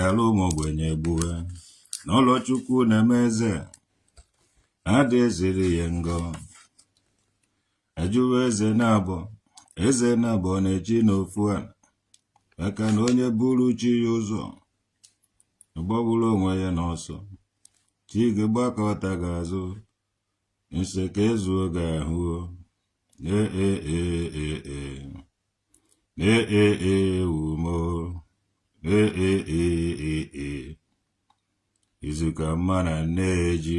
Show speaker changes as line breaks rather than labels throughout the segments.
hello mogwenye buwe n'ụlọ Chukwu na-eme eze adị eziri ya ngo ajụwa eze na-abọ na-echi n'ofu ala maka na onye buru chi ya ụzọ gbọgburu onwe ya n'ọsọ chi gị gbakọta ga-azụ nse ka ezuo ga-ahụ umo izuka mma na nneji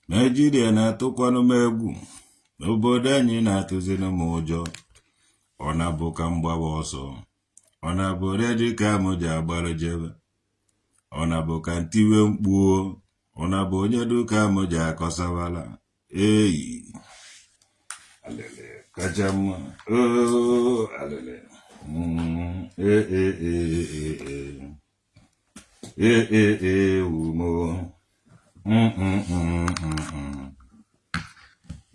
Nigeria na-atụkwanụ m egwu n'obodo anyị na-atụzinụ m ụjọ ọ na-abụ ka mgbawa ọsọ ọ na-abụ reji ka m ji agbarụ jebe ọ na-abụ ka ntiwe mkpuo ọ na-abụ onye duka m ji akọsawala eyi alele kacha mma alele umo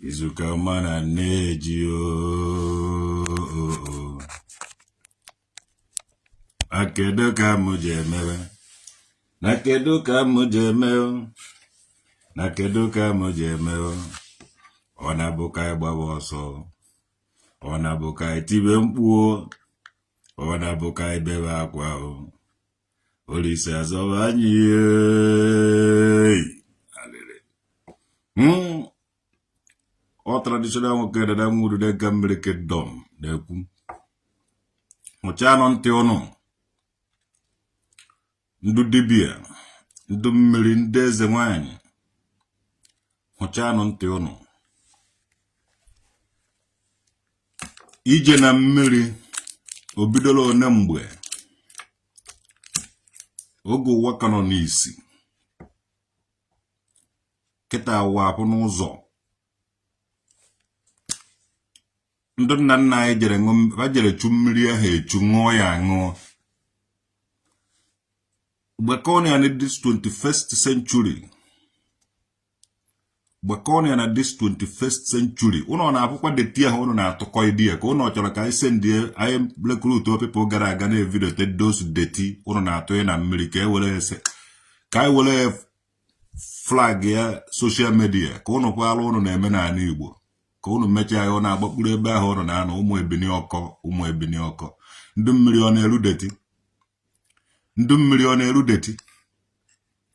izuka mma na nneji akedo ka m ji emewe na kedu ka m ji emewe na kedu ka m ji emewe ọ na-abụ ka ịgbawa ọsọ ọ na-abụ ka itibe mkpuo ọ na-abụ ka ibebe akwa Olise azọba anyị alele ọ traditional nwoke dada nwuru dega mmiri kedom na-ekwu mụcha anụ ntị ụnụ ndụ dibịa ndụ mmiri ndị eze nwanyị mụcha anụ ntị ụnụ ije na mmiri obidola one mgbe oge ụwa ka nọ n'isi kịta ụwa apụ n'ụzọ ndị nna nna anyị jere chu mmiri ahụ echu ṅụọ ya aṅụọ mgbe ka ọ na this 21st century Gbakonia na this 21st century ụnọ na-apụkwa deti ahụ ụnọ na-atụkọ idea ka ụnọ chọrọ ka anyị sendie anyị recruit people gara aga na video those deti ụnọ na-atụ na mmiri ka anyị were flag ya social media ka ụnọ kwala ụnọ na-eme n'ala Igbo ka ụnọ mechaa ya na agbakpuru ebe ahụ ụnọ na-anọ ụmụ ebini ọkọ ndị mmiri ọ na-eru deti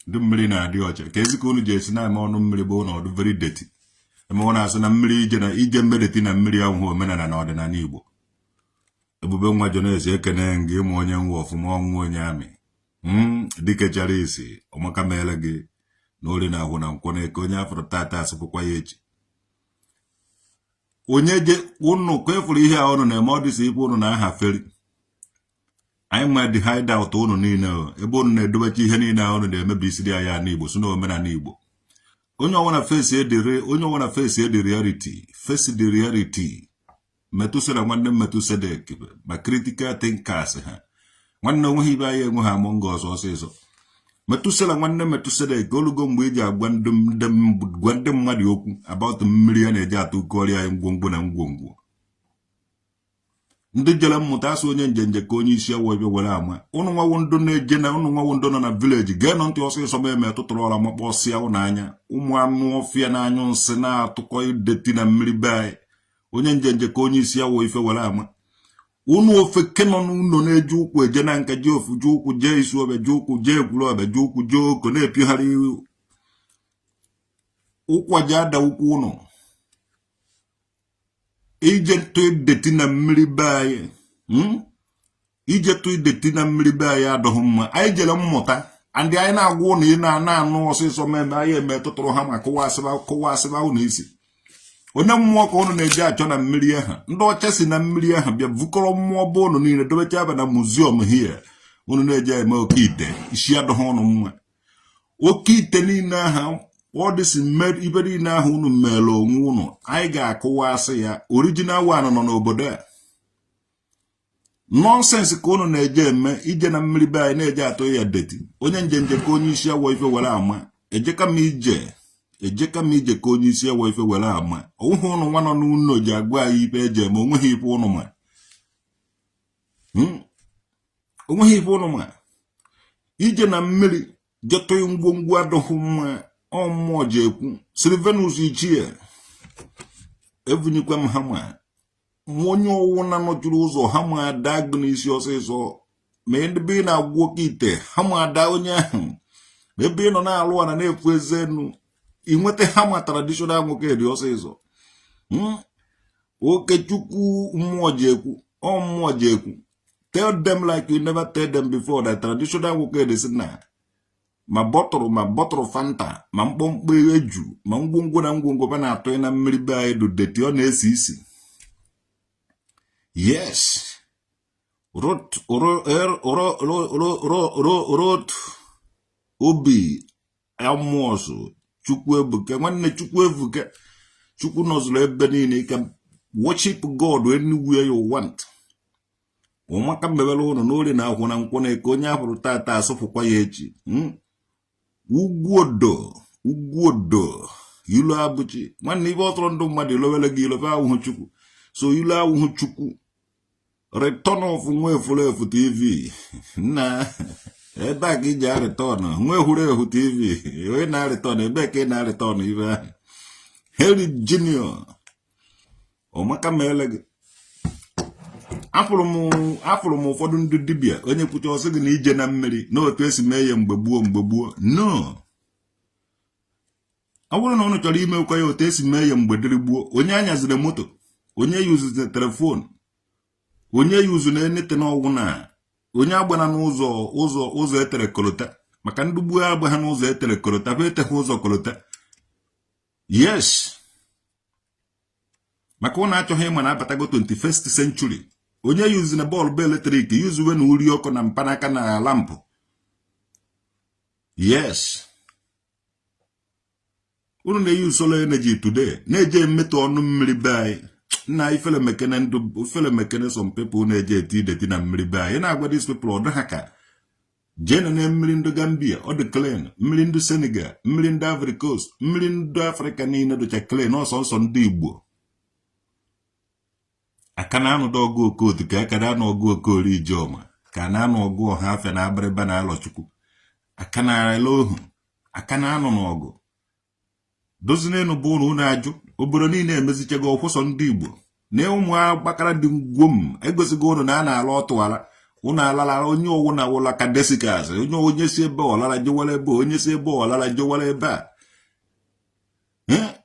ndị mmiri na-adị ọcha ka ezika unu ji esi na-eme ọnụ mmiri bụ ọnọdụ very dirty eme ọ na-asụ na mmiri ije mmedeti na mmiri ahụ omenala na ọdịnala Igbo Ebube nwa Joneze ekene gị ịmụ onye nwa ọfụma ọnwụ onye amị dike chara isi ọmaka meele gị na ori na ahụ na nkwọ na eke onye afọrọ tata asụpụkwa ya echi onye je unu ka efuru ihe a unu na-eme ọ dịsị ikpe unu na-aha feri anyị ma dị hideout unu niile ebe unu na-edobecha ihe niile ahụ unu na-emebisiri ya n'Igbo so na omenala Igbo onye ọwụna face the reality face the reality Metusela nwanne Metusedek ma critical thinkers ha nwanne onweghị ibe anyị enwe ha among us ọsịsọ Metusela nwanne Metusedek olugo mgbe iji agwa ndị mmadụ okwu about mmiri ya na-eji atụ kọrịa anyị ngwongwo na ngwongwo ndị jere mmụta asụ onye njenje ka onye isi awọ ebe were ama ụnụ nwawo ndụ na-eje na ụnụ nwawo ndụ nọ na village gee nọ ntị ọsịsọ ma eme tụtụrụ ọla makpọsịa ụnụ anya ụmụ anụ ọfịa na anyụ nsị na-atụkọ ideti na mmiri be anyị onye njenje ka onye isi awọ ife were ama ụnụ ofe kenọ n'ụlọ na-eje ụkwụ eje na nka je ofu je ụkwụ je isi obe je ụkwụ je egwuru obe je ụkwụ je oko na-epigharị ụkwa je ada ụkwụ ụnụ ije tụ ideti na mmiri be anyị ije tụ ideti na mmiri be anyị adọghị mma anyị jere mmụta andị anyị na-agwa ụnụ ị na-anụ ọsịsọ meme anyị eme tụtụrụ ha ma kụwasịba ụnụ isi onye mmụọ ka ụnụ na-eji achọ na mmiri ahụ ndị ọcha si na mmiri ahụ bịa vukọrọ mmụọ bụ ụnụ niile dobecha aba na muziọm hie ụnụ na-eji eme oke ite isi adọghị ụnụ mma oke ite niile ahụ ọ dịsị ibe niile ahụ unu mere onwe unu anyị ga-akụwasị ya original one nọ n'obodo a nonsense ka unu na-eje eme ije na mmiri be anyị na-eje atụ ya deti onye njenje ka onye isi awọ ife were ama ejeka m ejeka m ije ka onye isi ewe ife were ama ụhụ ụnụ nwa nọ n'ụlọ ji agwa anyị ife eje ma onweghị ife ụnụ ma onweghị ife ụnụ ma ije na mmiri jetụ ngwongwo adọghị mma ọmmụọ ji ekwu siri Venus ichie evunyekwa m ha ma onye ọwụ na nọjuru ụzọ ha ma ada agụ n'isi ọsịsọ ma ebe ị na-agwụ oke ite ha ma ada onye ahụ ebe ị nọ na-alụ ana na-efu eze enu inweta ha ma traditional nwoke dị ọsịsọ Okechukwu mmụọ ji ekwu mmụọ ji ekwu tell them like you never tell them before that traditional nwoke dị si na ma bọtụrụ fanta ma mkpọmkpọ eju ma ngwongwo na ngwongwo ba na-atụ na mmiri be anyị dị deti ọ na-esi isi yes rot obi amụọsụ Chukwuebuka nwanne Chukwuebuka Chukwu nọzụrụ ebe niile ka worship God anywhere you want ụmụaka mmebere ụnụ n'ori na akwụ na nkwụ na eke onye ahụrụ tata asụfụkwa ya echi ugwuodo ilu abụchi nwanne ibe ọtụrụ ndụ mmadụ ilowele gị ilofe awụhụ Chukwu so ilu awụhụ Chukwu return of nwa efulefu TV na ebe a ka iji arịtọn nwa ehurehu TV onye na-arịtọn ebe ka ị na-arịtọn ibe ahụ Heri Junior ọmaka meele gị afụrụ m ụfọdụ ndị dibịa onye kwucha ọsị gị na ije na mmiri na otu esi mee ya mgbe gboo no ọ bụrụ na ụnụ chọrọ imekwa ya otu esi mee ya mgbe dịrị gboo onye anyaziri moto onye yuziri telefon onye yuzu na enete n'ọgwụ na onye agbana n'ụzọ etere kolota maka ndị gbuo agba ha n'ụzọ etere kolota bụ eteghị ụzọ kolota yes maka ụnụ achọghị ịma na abatago 21st century onye yuzu na bọọlbụ eletrik yuzuwe na uri ọkụ na mpanaka na lampụ yes unu na-eyi solar energy today na-eje mmetụ ọnụ mmiri be anyị na ifele mekene some people na-eje eti ideti na mmiri be anyị na-agwa these people ọ dịha ka jene na mmiri ndị Gambia ọ dị clean mmiri ndị Senegal mmiri ndị Ivory Coast mmiri ndị Afrịka niile dịcha clean ọsọ ndị Igbo aka na anụ ọgụ okotu ka aka na anụ ọgụ okori Ijeọma ka na anụ ọgụ ọha afịa na abịrịba na Alọchukwu aka na ele ohu aka na anụ n'ọgụ dozinenu bụ ụnụ na-ajụ obodo niile emezichago ọkwụsọ ndị Igbo na ụmụ agbakara dị ngwom egosigo ụnụ na a na-ala ọtụwara ụnụ alalara onye owu na awụla ka desikas onye si ebe ọlara jewara ebe onye si ebe ọlara jewara ebe a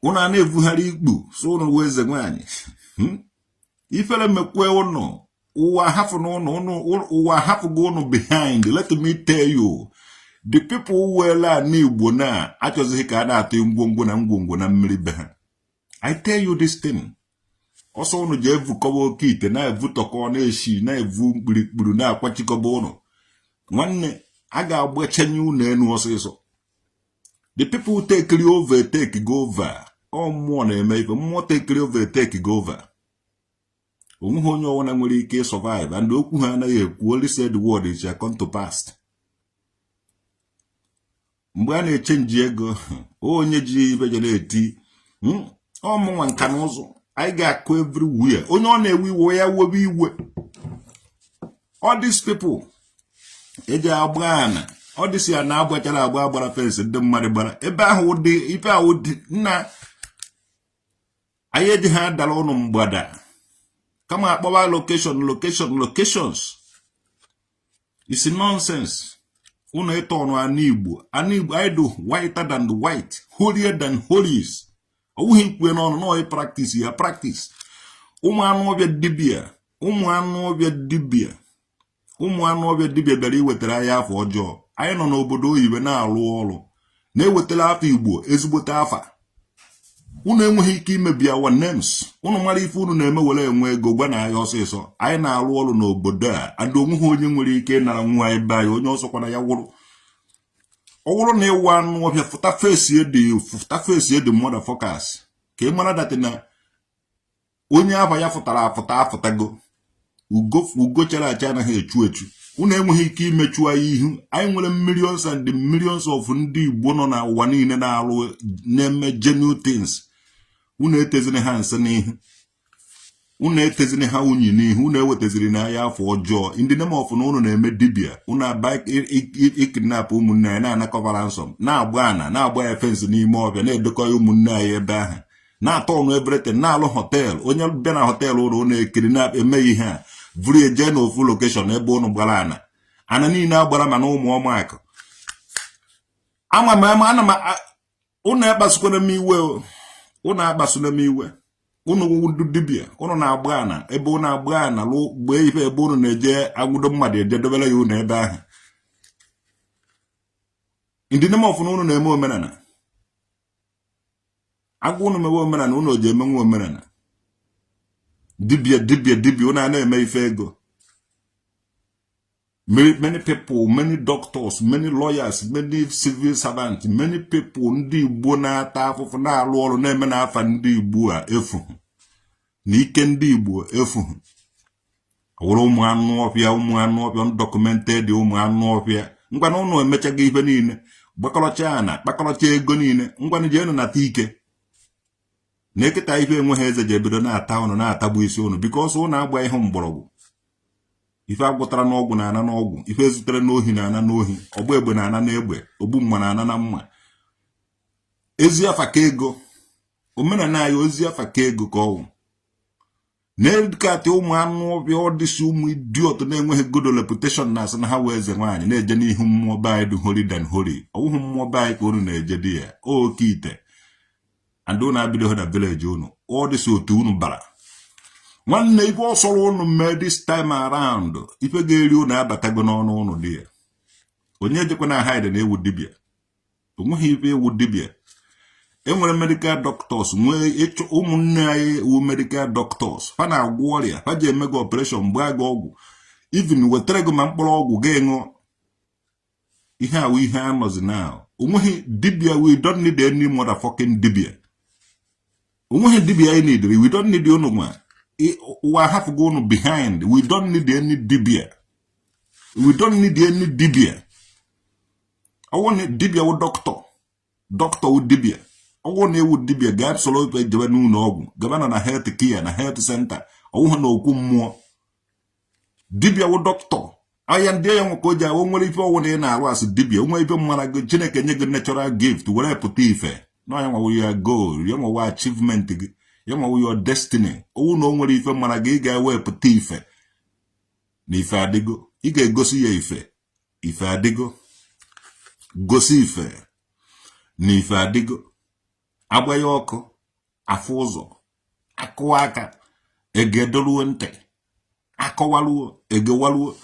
ụnụ a na-evugharị ikpu so ụnụ wee eze nwaanyị ifere mekwe ụnụ ụwa hafụgo ụnụ behind. Let me tell you, the people were n'Igbo na achọzighị ka a na-atụ ngwongwo na mmiri be ha. I tell you this thing. ọsọ ụnụ ji evukọba oke ite na-evu tọkọ na-eshi na-evu mkpirikpuru na-akwachikọba ụnụ nwanne a ga-agbachenye ụnụ enu ọsịsọ. The people take over take go over. Ọ mmụọ na-eme ife mmụọ take over take go over. onweghị onye ọwụna nwere ike survive and okwu ha anaghị ekwu only said the word is shall come to pass. mgbe a na-echenji ego onye ji ibe je na-eti ọmụnwa nka na ụzụ anyị ga-akụ everywhere onye ọ na-ewe iwe ya webe iwe. All these people eji agba ana ọ dịsị ya na agbachara agba agbara fensị ndị mmadụ gbara ebe ahụ dị ife ahụ dị nna anyị eji ha dara ụnụ mgbada kama akpọwa locations. It's nonsense. Ụnụ ịtọ ọnụ anụ Igbo I do whiter than the white, holier than holies. Ọwụghị ikwe n'ọnụ n'ọyị practice ya practice. ụmụ anụ ọbịa dibịa bịara iwetara anyị afọ ọjọọ. Anyị nọ n'obodo oyibo na-alụ ọrụ na-ewetara afọ Igbo ezigbote afa. Unu enweghị ike imebi our names. Unu mara ife unu na-eme were enwe ego gwa na anyị ọsịsọ. Anyị na-alụ ọrụ n'obodo a adị onweghị onye nwere ike nara nwa anyị be anyị onye ọsọ kwana ya wụrụ. Ọ wụrụ na ịwa anụ ọbịa fụta face dị motherfuckers ka ị mara dati na onye afa ya fụtara afụtago ugo chara acha anaghị echu unu enweghị ike imechu anyị ihu. Anyị nwere millions and millions of ndị Igbo nọ na ụwa niile na-arụ na-eme genuine things. Unu etezini ha nse n'ihu, unu etezini ha unyi n'ihu, unu eweteziri na ya afọ ọjọọ. In the name of na unu na-eme dibia, unu aba ikidnap ụmụnne anyị na-anakọba ransom, na-agba ya fence n'ime ọbịa, na-edekọ ya ụmụnne anyị ebe ahụ, na-atọ ọnụ everything, na-alụ hotel. Onye bịa na hotel ụlọ na-ekiri na-eme ihe a vụrụ eje n'ofu location ebe unu gbara ana niile agbara ma na ụmụ ọmụakụ. Unu akpasukwana m iwe, unu akpasuna m iwe. Unu wudu dibia, unu na-agba ana ebe unu agba ana gbee ife ebe unu na-eje agwudo mmadụ eje dobere ya unu ebe ahụ. In the name of unu na-eme omenala. Agwa unu mewe omenala, unu oje emenwe omenala. Dibia, unu na-eme ife ego. Many people, many doctors, many lawyers, many civil servants, many people ndị Igbo na-ata afụfụ na-alụ ọrụ na-eme n'afa ndị Igbo a efughị. N'ike ndị Igbo efughị. Ọwụrụ ụmụ anụ ọfịa documented ụmụ anụ ọfịa. Ngwana unu emechaghị ife niile, gbakọrọcha ana, kpakọrọcha ego niile, ngwana jenu nata ike. Na-eketa ife enweghị eze ji ebido na-ata unu na-atagbu isi unu because unu agba ihe mgbọrọgwụ. Ife agwụtara n'ọgwụ na ana n'ọgwụ, ife ezutere n'ohi na ana n'ohi, ọgba egbe na ana n'egbe, ogbu mma na ana na mma. Ezi afa ka ego, omenala anyị ozi afa ka ego ka ọwụ. Na-edikatị ụmụ anụ ọbịa ọdịsi ụmụ idiot na-enweghị good reputation na-asị na ha wee eze nwaanyị na-eje n'ihu mmụọ be anyị dị holy than holy. Ọwụhụ mmụọ be anyị ka unu na-eje di ya oke ite. And unu abidoghị na village unu, ọdịsi otu unu bara. Nwanne ife ọsọrọ unu mee this time around, ife ga-eri unu abatago n'ọnụ unu dị ya. Onye jekwa na hide na ewu dibia. Onweghị ife ewu dibia. Enwere medical doctors, nwee ịchụ ụmụnne anyị wu medical doctors. Ha na-agwọ ọrịa, ha ji eme gị operation mgbe aga ọgwụ. Even wetara gị ma mkpụrụ ọgwụ ga-enụ. Ihe a wụ ihe anọzi now. Onweghị dibia, we don't need any motherfucking dibia. Onweghị dibia anyị need, we don't need unu nwa. We have to go behind. We don't need any dibia. We don't need any dibia. I want dibia with doctor with dibia. I want you with dibia. God solo pe jebanu n'ọgwụ. Gabana na health care na health center. I want na okwu mmụọ. Dibia with doctor. I am there yon koja. I want if I want na arụ as dibia. I want if mmara go Chineke nye go natural gift. Were put ife. No I want your goal. You want achievement. You know your destiny. Oh no nwere ife mara ga ga wepụta ife. Na ife adigo. Ị ga-egosi ya ife. Ife adigo. Gosi ife. Na ife adigo. Agba ya ọkụ. Afụ ụzọ. Akụ aka. Egedoruo ntị. Akọwaluo. Egewaluo.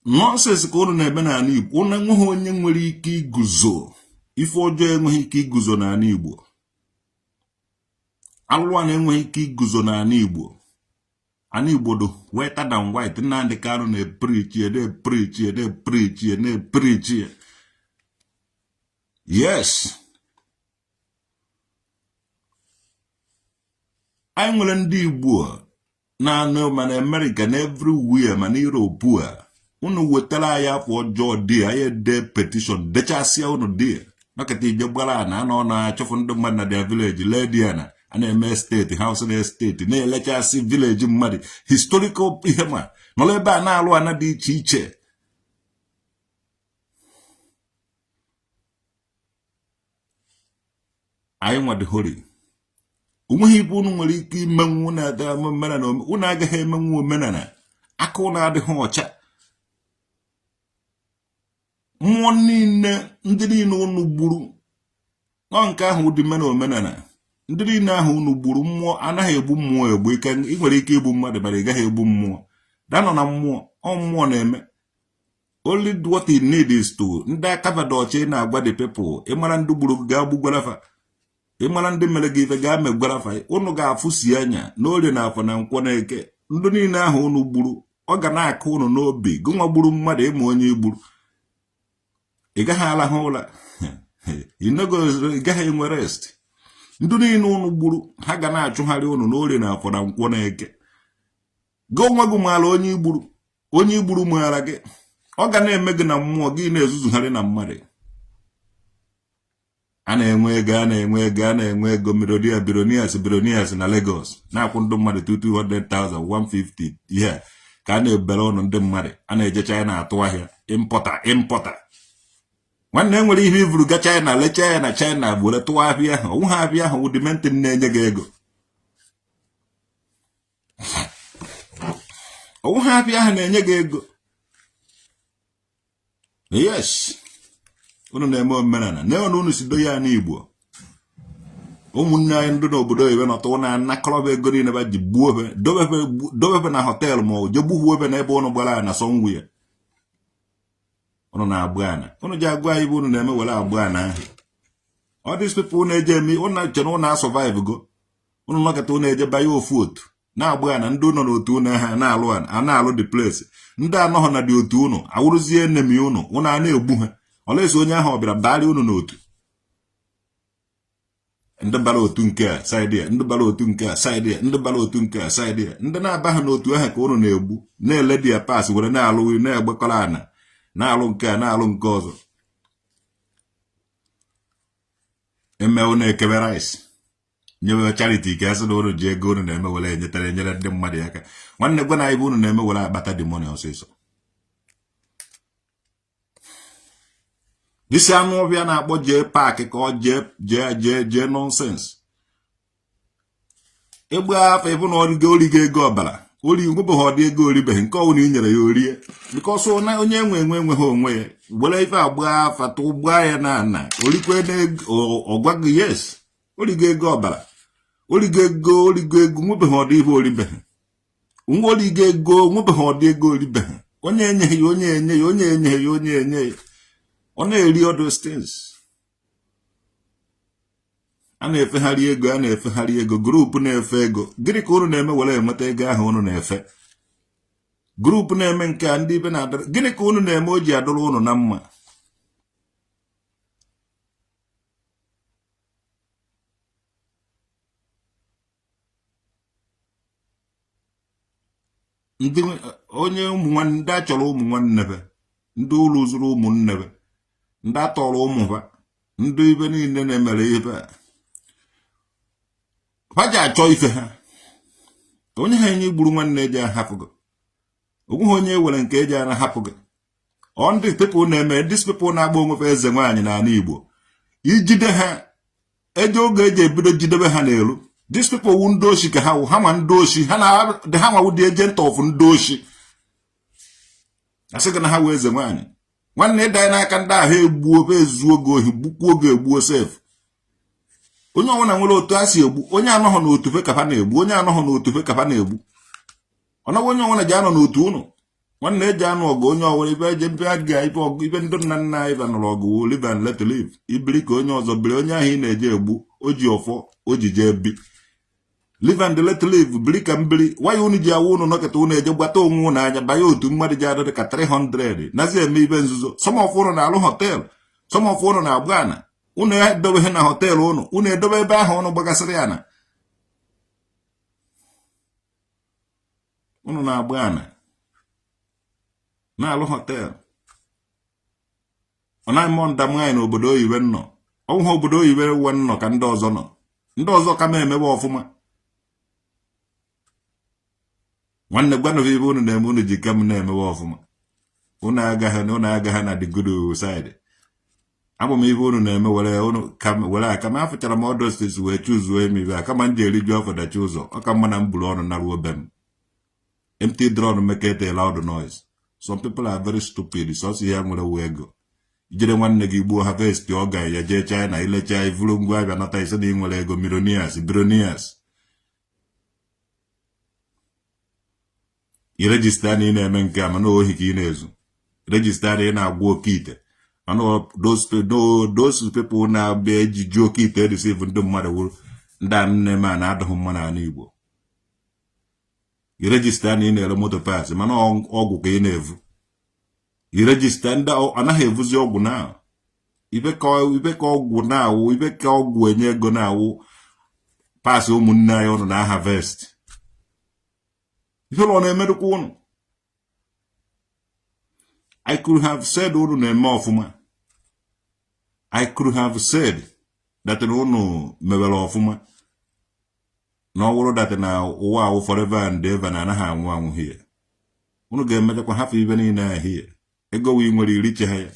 Nonsense ka unu na-eme n'ala Igbo. Unu enweghị onye nwere ike iguzo. Ife ọjọọ enweghị ike iguzo n'ala Igbo. Alụwa na-enweghị ike iguzo n'ala Igbo. Ana Igbo do whiter than white. Nnamdi Kanu na-preach na-preach. Yes. Anyị nwere ndị Igbo na-anụ ma na America na everywhere ma na Europe a. Unu wetara anyị afọ ọjọọ dị anyị de petition dechasịa unu dị. Nakata ije gbara ana anọ na-achọfụ ndị mmadụ na their village lady ana. Ana eme state, house na estate, na-elechasị village mmadụ, historical ihe ma, nọrọ ebe a na-alụ ana dị iche iche. Anyị nwa dị holy. Onweghị ibe unu nwere ike imenwu na omenala, unu agaghị emenwu omenala, aka unu adịghị ọcha. Mmụọ niile, ndị niile unu gburu, ọ nke ahụ dị mena omenala. Ndị niile ahụ unu gburu mmụọ anaghị egbu mmụọ egbu ike. Ị nwere ike igbu mmadụ mana ị gaghị egbu mmụọ. Danọ na mmụọ, ọ mmụọ na-eme. Only what he need is to ndị akabada ọchị na-agwa the people. Ịmara ndị gburu ga-agbugwarafa. Ịmara ndị mere gị ife ga-amegwarafa. Unu ga-afụsi anya n'orie na afọ na nkwọ na eke. Ndị niile ahụ unu gburu, ọ ga na-akụ unu n'obi. Gụnwa gburu mmadụ ịma onye igburu. Ị gaghị alahụ ụla. Ị gaghị enwe rest. Ndị niile unu gburu ha ga na-achụgharị unu n'orie na afọ na nkwọ na eke. Go nwa gị maala onye igburu. onye igburu mara gị ọ ga na-eme gị na mmụọ gị na-ezuzugharị na mmadụ a na-enwe ego bilonias na Lagos na-akwụ ndị mmadụ 200,000 150 ihe ka a na-ebere ụnụ ndị mmadụ a na-eje China atụ ahịa importa nwanne enwere ihe ivuru ga China lecha ya na China bụ were tụwa ahịa ahụ ọnwụ ha abịa ahụ ụdịmentị na-enye gị ego ọnwụ ha abịa ahụ na-enye gị ego yes unu na-eme omenala na ọnụ unu si do ya n'Igbo ụmụnne anyị ndị n'obodo ebe nọtụ na anakọrọba ego niile ba ji gbuo ebe dobebe na họteelụ ma ọ je gbuhuo ebe na ebe ụnụ gbara na sọnwuye unu na-agba ana unu ji agwa anyị bụ unu na-eme were agba ana ahụ all these people na-eje eme unu che na unu na-survive go unu nọkọta unu eje banye ofu otu na-agba ana ndị nọ n'otu unu ha na-alụ the place ndị anọghọ na dị otu unu awụrụzie enemi unu a na-egbu ha ọlesi onye ahụ ọ bịara bari unu n'otu ndị bara otu nke a side ya ndị bara otu nke a side ya ndị bara otu nke a side ya ndị na-aba ha n'otu ahụ ka unu na-egbu na-ele di ya pas were na-alụ na-egbekọrọ ana na-alụ nke a na-alụ nke ọzọ emewu na-ekebe rice nyewe charity ka asị na unu ji ego unu na-eme were enyere ndị mmadụ aka nwanne gwa na anyị bụ unu na-eme were akpata the money ọsịsọ disi anụ ọbịa na-akpọ jee paakị ka ọ jee nonsense egbe afọ ịbụ na origo ego ọbara nwebụghị ọdị ego oribeghị nke ọwụ na i nyere ya orie bikọs na onye enweghị onwe ya were ife agba afa tụ gbaa ya na ana orikwe ọgwa gị yes origo ego ọbara origo ego nwebeghị ọdị ihe oribeghị origo ego nwebeghị ọdị ego oribeghị onye enyeghị ya onye enyeghị ya onye enye ya ọ na-eri all those things a na-efegharị ego grupu na-efe ego gịnị ka unu na-eme were enweta ego ahụ unu na-efe grupu na-eme nke a ndị ibe na-adọrọ gịnị ka unu na-eme o ji adọrọ unu na mma onye ụmụnwanne ndị a chọrọ ụmụnwanne ndị ụlọ zụrụ ụmụnne ndị atọrọ ụmụba ndị ibe niile na-emere ibe ha ji achọ ife ha onye ha enye igburu nwanne eji ahapụ gị onweghị onye were nke eji ana hapụ gị ọ ndị people na-eme dis people na-agba onwefe eze nwaanyị n'ala Igbo ijide ha eje oge eji ebido jidebe ha n'elu dis people wu ndị oshi ka ha wụ ha ma ndị oshi ha nwawu dị agent of ndị oshi asị gị na ha wee eze nwaanyị nwanne ịdanye n'aka ndị ahụ egbuo ezuo oge ohi gbukwuo oge egbuo sef onye ọbụla nwere otu a si egbu onye anọghọ n'otufe ka ha na-egbu onye anọghọ n'otufe ka ha na-egbu ọnọgwa onye ọbụla ji anọ n'otu ụnụ nwanne eji anụ ọgụ onye ọbụla ibe eje mpe aga ibe ndị nna nna anyị banụrụ ọgụ live and let live ibiri ka onye ọzọ biri onye ahụ ị na-eje egbu o ji ọfọ o ji jee bi live and let live biri ka mbiri waya unu ji awụ ụnụ nọkịta unu eje gbata onwe ụnụ anya banye otu mmadụ ji adịrị ka 300 nazi eme ibe nzuzo sọmọfụ ụnụ na-alụ họteelụ sọmọfụ ụnụ na-agba ana unu edobeghị na họteelụ unu edobe ebe ahụ ụnụ gbagasịrị ana unu na-agba ana na-alụ họteelụ ọ naghị mọ nda nwaanyị n'obodo oyibo nọ ọnwụ ha obodo oyibo we nọ ka ndị ọzọ nọ ndị ọzọ ka ma emebe ọfụma nwanne gwanụ ibe unu na-eme unu ji ka m na-emewe ọfụma unu agaghị na the good side abụ m ibe unu na-eme were aka m afụchara m ọdụ steeti wee chuzuo emibe aka ma m ji eriju afọ dachi ụzọ ọ ka mma na m buru ọnụ na ruo be m empty drone make it a loud noise some people are very stupid so si ya nwere wee ego ijere nwanne gị gbuo harvest ọ ga ya jee China ilecha ivuru ngwa abịa nata ise na ị nwere ego billionaires irejista na ị na-eme nke a mana ohi ka ị na-ezu rejista na ị na-agwa oke ite mana those people na-abịa ejiji oke ite receive ndị mmadụ wuru ndị a nne ma na-adọghị mma n'ala Igbo irejista na ị na-ere moto pas mana ọgwụ ka ị na-evu irejista ndị anaghị evuzi ọgwụ na ibe ka ọgwụ na-awụ ibe ka ọgwụ enye ego na-awụ pas ụmụnne anyị ụnụ na harvest ife ụlọ na-emedụkwa ụnụ I could have said unu na-eme ọfụma. I could have said that unu mewere ọfụma. Na ọ wụrụ that na ụwa awụ forever and ever na anaghị anwụ anwụ here. Unu ga-emechakwa hafụ ibe niile ahụ here. Ego wi nwere iriche ha ya.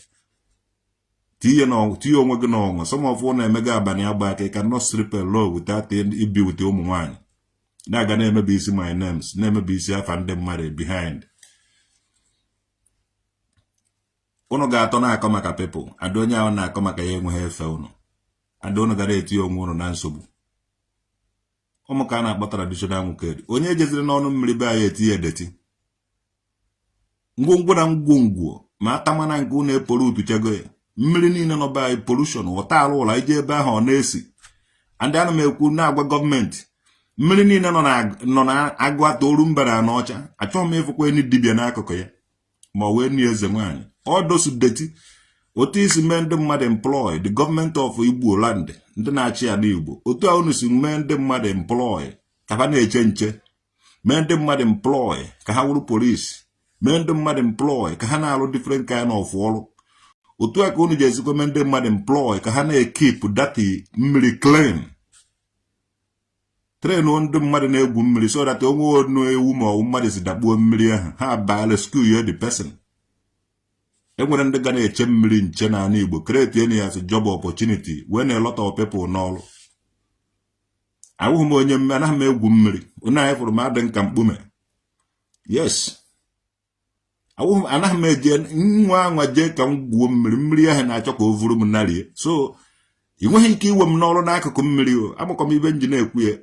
Tiye onwe gị n'ọnwa. Some of unu emega abalị agba aka. You cannot sleep alone without ibi with ụmụ nwaanyị. Na-aga na-emebi isi my names. Na-emebi isi afa ndị mmadụ behind. Unu ga-atọ na-akọ maka people. Ada onye ahụ na-akọ maka ya enweghị efe unu. Ada unu gara etinye onwe unu na nsogbu. Ụmụ ka a na-akpọ traditional nwoke. Onye ejeziri n'ọnụ mmiri be anyị etinye edeti. Ngwongwo na ngwongwo ma atamana nke unu epolu utuchego ya. Mmiri niile nọ be anyị pollution wọta alụ ụlọ ije ebe ahụ ọ na-esi. Andị ana m ekwu na-agwa gọọmenti. Mmiri niile nọ na agụ ata oru mbara n'ọcha. Achọghị m ịfụkwa enyi dibịa n'akụkụ ya. Ma wee ni eze nwaanyị. All those dirty. Otu isi mee ndị mmadụ employ the government of Igbo land. Ndị na-achị ala Igbo. Otu ahụ si mee ndị mmadụ employ ka ha na-eche nche. Mee ndị mmadụ employ ka ha wụrụ polisi. Mee ndị mmadụ employ ka ha na-alụ different kind of ọrụ. Otu a ka unu ji ezikwa mee ndị mmadụ employ ka ha na-ekip dati mmiri clean. Train ndị mmadụ na-egwu mmiri so that onwe onu ewu ma ọ mmadụ si dakpuo mmiri ahụ ha baala school ya the person. Enwere ndị ga na-eche mmiri nche na ala Igbo create any as a job opportunity when a lot of people n'ọrụ. Awụghị m onye mme anaghị m egwu mmiri. Unu anyị fụrụ m adị nka mkpume. Yes. Awụghị anaghị m eje nwa anwa jee ka m gwuo mmiri. Mmiri ahụ na-achọ ka o vuru m narie. So ị nweghị ike iwe m n'ọrụ n'akụkụ mmiri o. Agbakọ m ibe nji na-ekwu ya.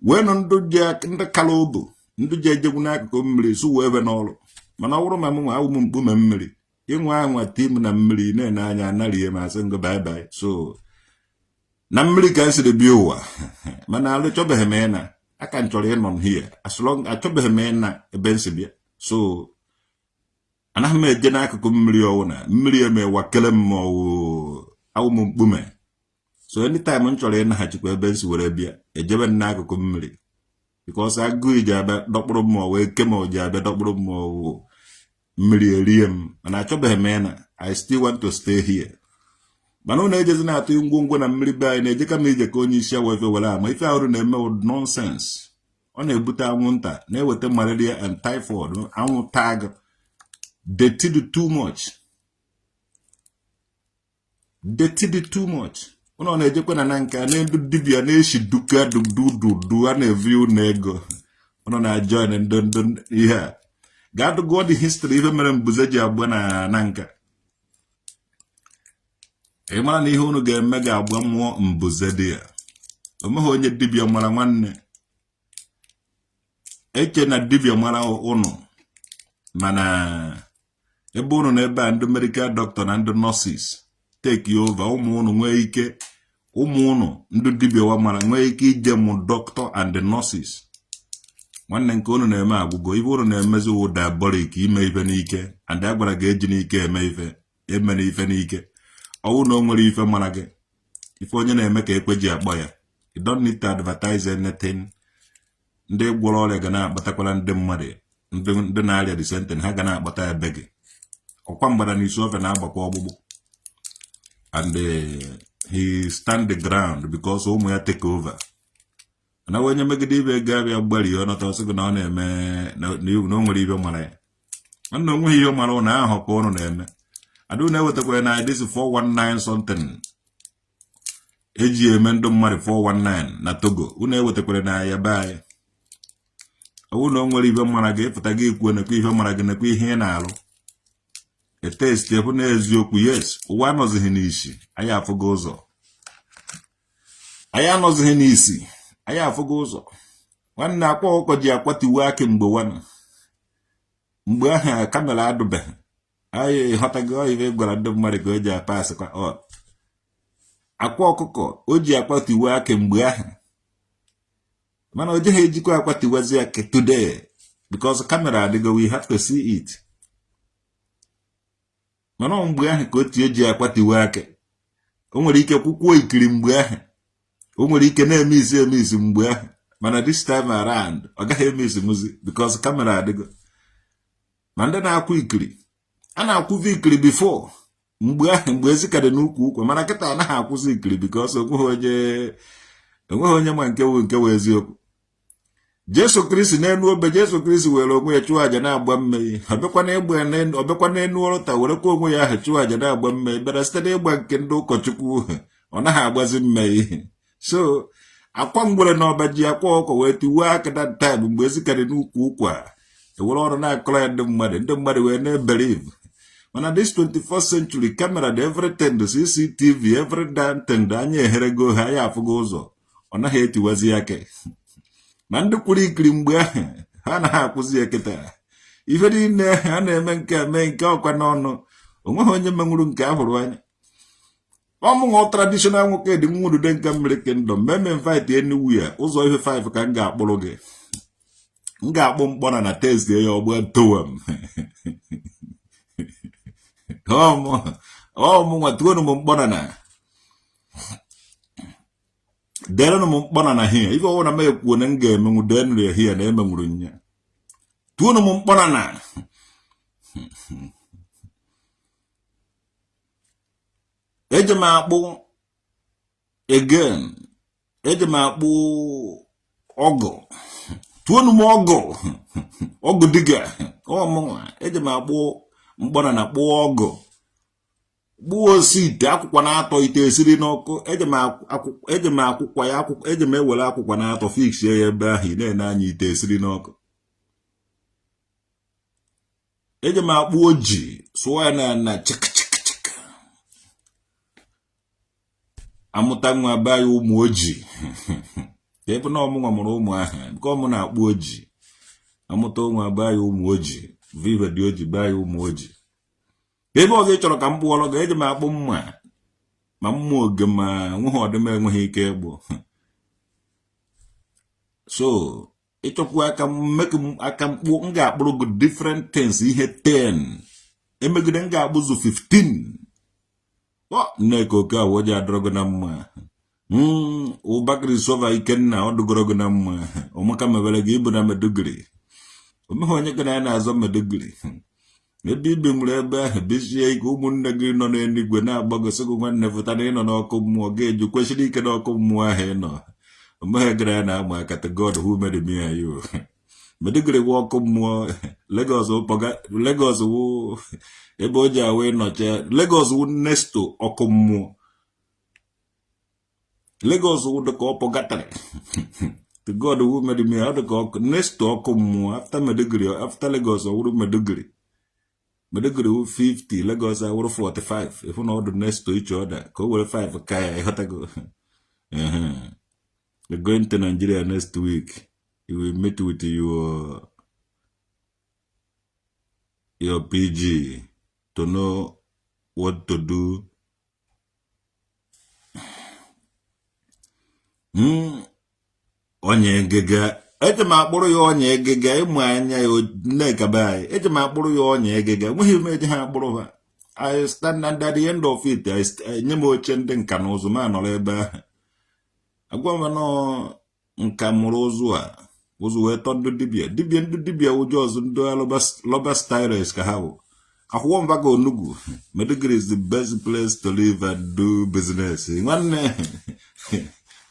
Wee nọ ndị kala obo ndị ji ejegwu n'akụkụ mmiri so wee ebe n'ọrụ. Mana ọ wụrụ ma m nwa awụ m mkpume mmiri. Inwe anwa tim na mmiri na-ene anya anarie ma asị ngo bye bye. So na mmiri ka nsiri bi ụwa. Mana alụ chọbeghị m ịna. Aka m chọrọ ịnọ here. As long achọbeghị m ịna ebe nsi bịa. So anaghị m eje n'akụkụ mmiri ọwụna. Mmiri emewa kele m awụ m mkpume. So anytime m chọrọ ịnaghachikwa ebe nsi were bịa ejebe n'akụkụ mmiri. Because agụ iji abịa dọkpụrụ m wee kem o ji abịa dọkpụrụ m mmiri erie m. Mana achọbeghị m ịna. I still want to stay here. Mana unu ejezi na-atụ ngwongwo na mmiri be anyị na-eje kama ije ka onye isi awa efe were ama ife ahụrụ na-eme nonsense. Ọ na-ebute anwụnta na-eweta malaria and typhoid. Anwụ tag dirty too much. Dirty too much. Unu na-ejekwa na nka na-edu dibia na-eshi duka dudu a na-evi unu ego. Unu na-join ndị ihe a. Ga-adụ gụọ the history ife mere mbuze ji agba na nka. Ị mara na ihe unu ga-eme ga-agba mmụọ mbuze dị ya. O meghị onye dibia mara nwanne. Eche na dibia mara unu. Mana ebe unu na ebe a ndị medical doctor na ndị nurses take you over. Ụmụ unu nwee ike. Ụmụ unu ndị dibia wa mara nwee ike ije mụ doctor and the nurses. Nwanne nke unu na-eme agwụgo. Ibe unu na-emezi wụ diabolic ime ife n'ike. And a gwara ga-eji n'ike eme ife. Eme n'ife n'ike. Ọwụ na o nwere ife mara gị. Ife onye na-eme ka ekweji akpọ ya. You don't need to advertise anything. Ndị gwọrọ ọrịa ga na-akpatakwala ndị mmadụ. Ndị na-arịa the same thing ha ga na-akpata ebe gị. Ọkwa mgbada n'isi ofe na-agbakwa ọgbụgbụ. And he stand the ground because ụmụ ya take over. Na onye megide ibe ego abịa gbari ọ nọta ọsọ gị na ọ na-eme na o nwere ibe mara ya. Nwanne onweghị ihe mara ụnụ ahụ ka ụnụ na-eme. Adu na-ewetakwara na this 419 something. Eji eme ndị mmadụ 419 na Togo. Unu ewetakwara na ya be anyị. Ọwụ na o nwere ibe mara gị ịpụta gị ikwu nekwa ihe mara gị nekwa ihe ị na-alụ. Etesti ebu na eziokwu yes. Ụwa anọzighị n'isi. Anyị afụgo ụzọ. Anyị anọzighị n'isi. Anyị afụgo ụzọ. Nwanne akwa ọkọ ji akwatiwe akị mgbe wana. Mgbe ahụ kamera adụbeghị. Anyị ghọtago ife gwara ndị mmadụ ka o ji apasị kwa akwa ọkụkọ o ji akwatiwe akị mgbe ahụ. Mana o jeghị ejikwa akwatiwezi akị today. Because camera adịgo we have to see it. Mana mgbe ahụ ka otu eji akwatiwe akị. O nwere ike kwukwuo ikiri mgbe ahụ. O nwere ike na-eme isi mgbe ahụ. Mana this time around ọ gaghị eme isi muzi because camera adịgo. Ma ndị na-akwụ ikiri ana akwụzi ikiri before mgbe ezikade n'ukwu ukwu mana kịta anaghị akwụzi ikiri because onweghị onye ma nke wụ eziokwu. Jesu Kristi n'enu obe Jesu Kristi were onwe ya chụọ aja na-agba mmehie ọbịakwa n'enu ọrụta werekwa onwe ya ahụ chụọ aja na-agba mmehie bịara site n'ịgba nke ndị ụkọchukwu ọ naghị agbazi mmehie. So akwa mgbere na ọba ji akwa ọkọ wee tiwuo aka na taịm mgbe ezikade n'ukwu ukwu a ewere ọrụ na-akọrọ ya ndị mmadụ wee na-ebelieve. Mana this 21st century camera dị everything, the CCTV every damn thing anya eherego ha ya afụgo ụzọ ọ naghị etiwazi aka. Ma ndị kwuru ikiri mgbe ahụ ha anaghị akwụzi ya kịta ife niile ha na-eme nke mee nke ọkwa n'ọnụ onweghị onye menwuru nke ahụrụ anya. Ọmụnwụ traditional nwoke dị nwudude nke mmiri kingdom meme invite anywhere ụzọ ihe 5 ka m ga-akpụrụ gị. M ga-akpụ mkpọna na Thursday ya ọgba towam ọmụnwa tuonu m mkpọna na derenụ m mkpọna na hia ife ọwụ na m ekwuo na m ga-emenwu denụ ya hia na emenwuru nya tuonu m mkpọna na eje m akpụ again eje m akpụ ọgụ tuonu m ọgụ diga ọmụnwa eje m akpụ mkpọna na kpụọ ọgụ gbuo osite akwụkwọ na-atọ ite esiri n'ọkụ eje m akwụkwọ ya eje m ewere akwụkwọ na-atọ fix ya ebe ahụ na-ene anya ite esiri n'ọkụ. Eje m akpụ oji sụọ ya na chik amụta nwa be ya ụmụ oji ebe na ọmụnwa mụrụ ụmụ ahụ nke ọmụ na-akpụ oji amụta nwa be ya ụmụ oji vive dị oji be ya ụmụ oji. Ebe ọzọ ị chọrọ ka m kpụọrọ gị eje m akpụ ma mma oge ma nweghị ọdịm enweghị ike ịgbụ. So ịchọkwa aka mkpụ m ga-akpụrụ gị different things ihe 10 emegide m ga-akpụzụ 15 nneka oke a oji adọrọ gị na mma ụbakịrị sova Ikenna ọ dụgoro gị na mma ụmụka mebere gị ịbụ na Meduguri omeghị onye gị na ya na-azọ Meduguri ebe ibe nwere ebe ahụ bisie ike ụmụnne gị nọ n'eluigwe na-agbagosi gị nwanne fụta na ịnọ n'ọkụ mmụọ ga-eju kwesịrị ike n'ọkụ mmụọ ahụ ịnọ omeghị gara ya na-ama akata God who made me and you Meduguri wụ ọkụ mmụọ Lagos wụ ebe o ji awụ ịnọchi Lagos wụ nesto ọkụ mmụọ Lagos wụ dịka ọpọgatara the God who made me ọ dịka ọkụ nesto ọkụ mmụọ after Meduguri after Lagos wụrụ Meduguri wụ 50 Lagos wụrụ 45 ifu na ọdụ nesto each other ka o were 5 ka ya ịghọtago. You're going to Nigeria next week. You will meet with your PG to know what to do. Onye ngega eje m akpụrụ ya onye ngega ịmụ anya ya nneka be anyị eje m akpụrụ ya onye ngega nweghị m eje ha akpụrụ ha. I stand at the end of it nye m oche ndị nka na ụzụ ma nọrọ ebe ahụ agwa m nọ nka mụrụ ụzụ wee tọ ndị dibịa ụjọ ọzọ ndị lọba styles ka ha bụ akwụkwọ mbaga onugwu. Meduguri is the best place to live and do business nwanne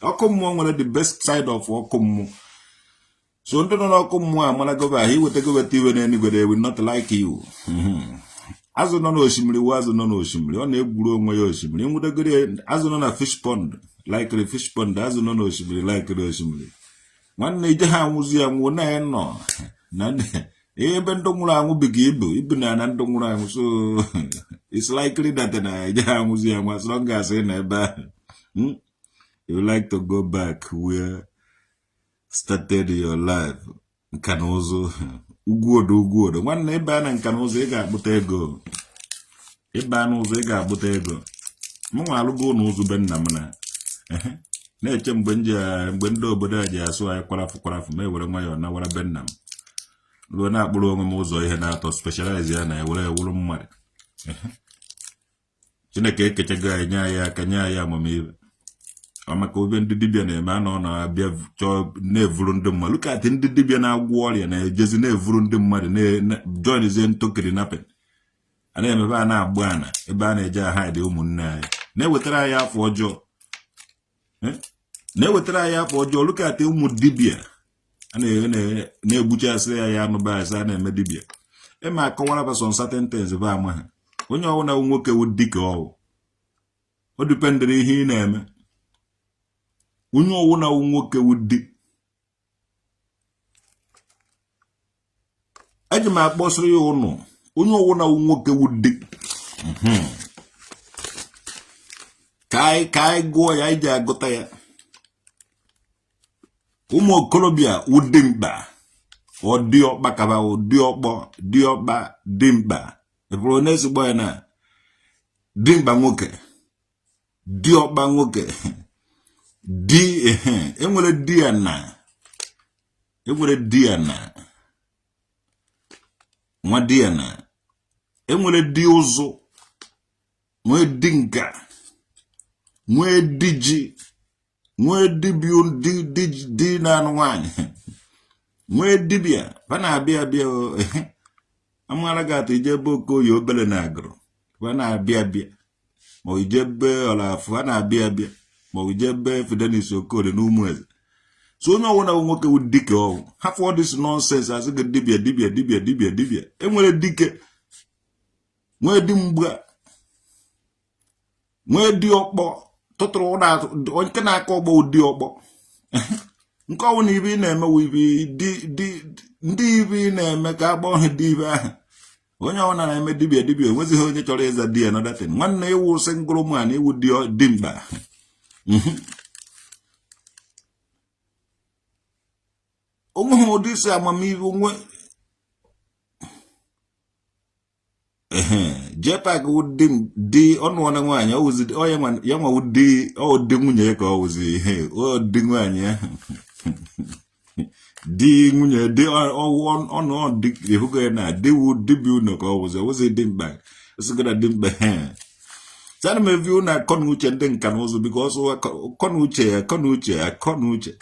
ọkụ mmụọ nwere the best side of ọkụ mmụọ. So ndị nọ n'ọkụ mmụọ amara gova ahụ iweta goweta iwe n'eluigwe they will not like you. Azụ nọ n'osimiri wụ azụ nọ n'osimiri ọ na-egwuru onwe ya osimiri nwudogori azụ nọ na fish pond likely fish pond azụ nọ n'osimiri likely osimiri nwanne ije ha anwụzi anwụ na ya nọ na ebe ndị nwụrụ anwụ biga ibu na ndị nwụrụ anwụ. So it's likely that na ije ha anwụzi anwụ as long as ị na ebe ahụ. You like to go back where started your life. Nka na ụzụ ugwu nwanne ebe a na nka na ụzụ ị ga-akpụta ego mụ nwa alụgo n'ụzụ be nna m na-eche mgbe ndị obodo a ji asụ anyị kwarafụ ma ewere nwayọọ na wara be nna m ruo na-akpụrụ onwe m ụzọ ihe na-atọ specialize ya na ewere ewuru mmadụ. Chineke ekechego anyị nye anyị aka nye anyị amamihe maka obe ndị dibịa na-eme anọ na-abịa chọọ na-evuru ndị mmadụ lukatị ndị dibịa na-agwọ ọrịa na-ejezi na-evuru ndị mmadụ joinizie ntokiri napin ana emebe a na-agba ana ebe a na-eje hide ụmụnne anyị na-ewetara anyị afọ ọjọọ na-ewetara anyị afọ ọjọọ lukata ụmụ dibia a na-egbuchasị ya anụba asị a na-eme dibia ema akọwara ba some certain things ba ama ha onye ọwụna nwoke wụ dike ọwụ o dipendere ihe ị na-eme onye ọwụna nwoke wụ di eji m akpọsịrị ya ụnụ onye ọwụna nwoke wụ di ka anyị gụọ ya iji agụta ya ụmụ okorobịa ụdị mkpa ọ dị ọkpa kaba ụdị ọkpọ dị ọkpa dị mkpa ebụrụ n'ezigbo ya na dị mkpa nwoke dị ọkpa nwoke dị enwere di ya na enwere di ya na nwa di ya na enwere di ụzụ nwee di nka nwee di ji nwee dibia di na-anụ nwaanyị nwee dibia fa na-abịa abịa amara ga-atụ ije ebe Okoye obele na agụrụ fa na-abịa abịa ma o ije ebe Ọlafụ fa na-abịa abịa ma o ije ebe Fidelis Okole na Ụmụeze so onye ọwụna nwoke wụ dike ọwụ hafụ all this nonsense asị gị dibia enwere dike nwee di mgba nwee di ọkpọ tụtụrụ nke na-akọ ọgbọ ụdị ọkpọ nke ọwụ na ibe ị na-eme wụ ibe ndị ibe ị na-eme ka agbọ ha dị ibe ahụ onye ọwụna na-eme dibia enwezighị onye chọrọ ịza di ya nọdatin nwanne iwu single man iwu dị mkpa onweghị ụdị isi amamihe onwe jepak dị ọnụ ọna nwaanyị ya nwa ụdị nwunye ka ọ wụzi dị nwaanyị ahụ dị nwunye dị ọnụ dị ehugo ya na dịwu dibia ụnọ ka ọ wụzi dị mkpa osigara dị mkpa sana m evi ụnọ akọ na uche ndị nka na ụzụ biko ọsọ akọ na uche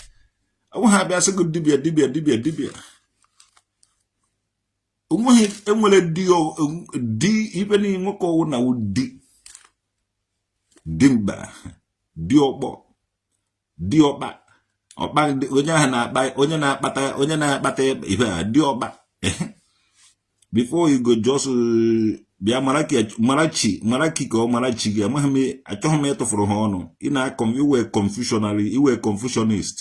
onwe ha bịa sịgo dibia onweghị enwere di ibe niile nwoke ọwụ na ụdị dị mkpa dị ọkpọ dị ọkpa onye na-akpata ibe a dị ọkpa before you go just bịa marachi ka ọ marachi gị amaghị m achọghị m ịtụfụrụ ha ọnụ ị na-akọm iwe confusionist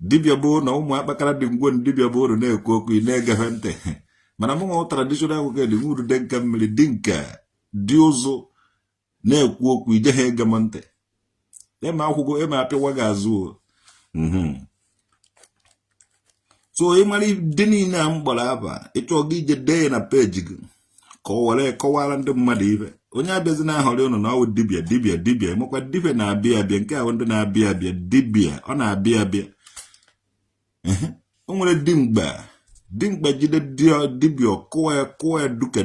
dibia bụ na ụmụ akpakara dị ngwo dibia bụ uru na-ekwu okwu ị na-egefe ntị mana mụ nwa traditional nwoke dị nwuru dị nka mmiri dị nka dị ụzụ na-ekwu okwu ije ha ege m ntị ema akwụkwọ ema apịwa gị azụ so ị mara dị niile a m gbara aba ịchọ gị ije dee na peji gị ka ọ were kọwara ndị mmadụ ibe onye abịazi na ahọrị ụnụ na ọwụ dibia makwa dibia na-abịa abịa nke ahụ ndị na-abịa abịa dibia ọ na-abịa abịa o nwere dimkpa jide dibia kụọ ya duka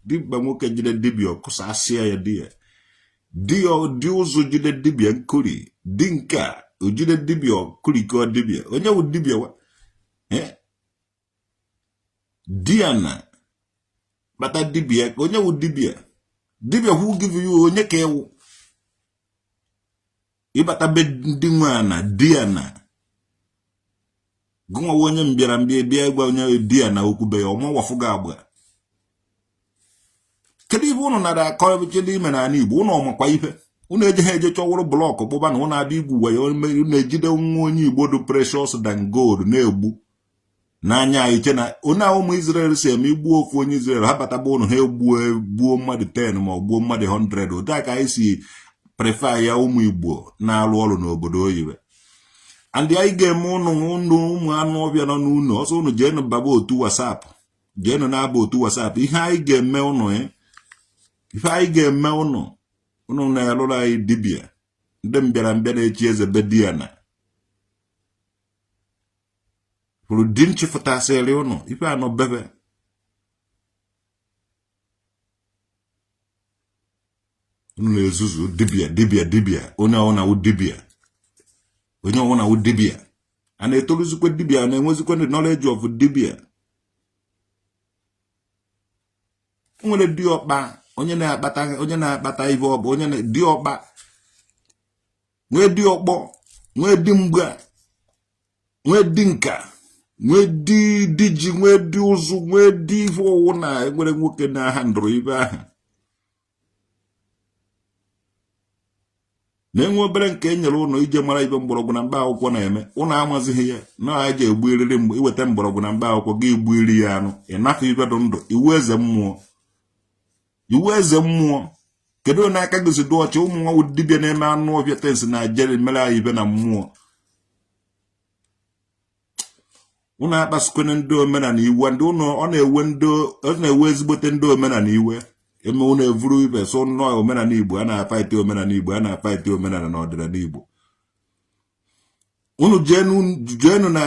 dimkpa nwoke jide dibia kụsasịa ya dị ụzụ jide dibia nkuri dị nka ojide dibia kurikọ dibia onye wụ dibia wa diana bata dibia onye wụ dibia who give you onye ka ewu ịbata be ndị nwaana diana gụnwa onye mbịara bịa gwa onye diana okwube ya ọma wafuga agba kedu ibe ụnụ nara akọrọbichede ime na Igbo ụnụ ọmakwa ife ụnụ ejeghị eje chọwụrụ blọkụ kpụba na ụnụ abịa igwu wa ya ụnụ ejide nwa onye Igbo dị precious than gold na-egbu n'anya anyị che na onye ụmụ Israel si eme igbuo ofu onye Israel ha bataba ụnụ ha gbuo mmadụ 10 ma ọ gbuo mmadụ 100 otu a ka anyị si prefer ya ụmụ Igbo na-alụ ọrụ n'obodo oyibo and anyị ga-eme ụmụ anụ ọbịa nọ n'ụlọ ọsọ ụnụ jeenụ baba otu WhatsApp jeenụ na-aba otu WhatsApp ihe anyị ga-eme ụnụ na-alụrụ anyị dibia ndị mbịara na-echi eze be diana pụrụ di nchịfụtasịrị ụnụ ife anọ bebe ụnụ na-ezuzu dibia onye ọwụna wụ dibia a na-etoluzikwe dibia na-enwezikwe the knowledge of dibia nwere diokpa onye na-akpata ive ọ bụ onye na diokpa nwee diokpọ nwee di mgba nwee di nka nwee di ji nwee di ụzụ nwee di ive ọwụ na enwere nwoke na-aha ndụrụ ibe ahụ na-enwe obere nke e nyere ụnụ ije mara ibe mgbọrọgwụ na mba akwụkwọ na-eme ụnụ amazighị ya na a ji egbu eriri mgbe iweta mgbọrọgwụ na mba akwụkwọ gị egbu iri ya anụ ịnafụ ibe dị ndụ iwu eze mmụọ kedu onye aka gị si dị ọcha ụmụ nwa dibịa na-eme anụ ọbịa tensi na jeri mere anyị ibe na mmụọ ụnụ akpasukwana ndị omenala iwe ndị ụnụ ọ na-ewe ezigbote ndị omenala iwe eme ụnụ evuru ibe so nnọọ omenala Igbo a na-apaiti omenala Igbo a na-apaiti omenala na ọdịnala Igbo ụnụ jeenu na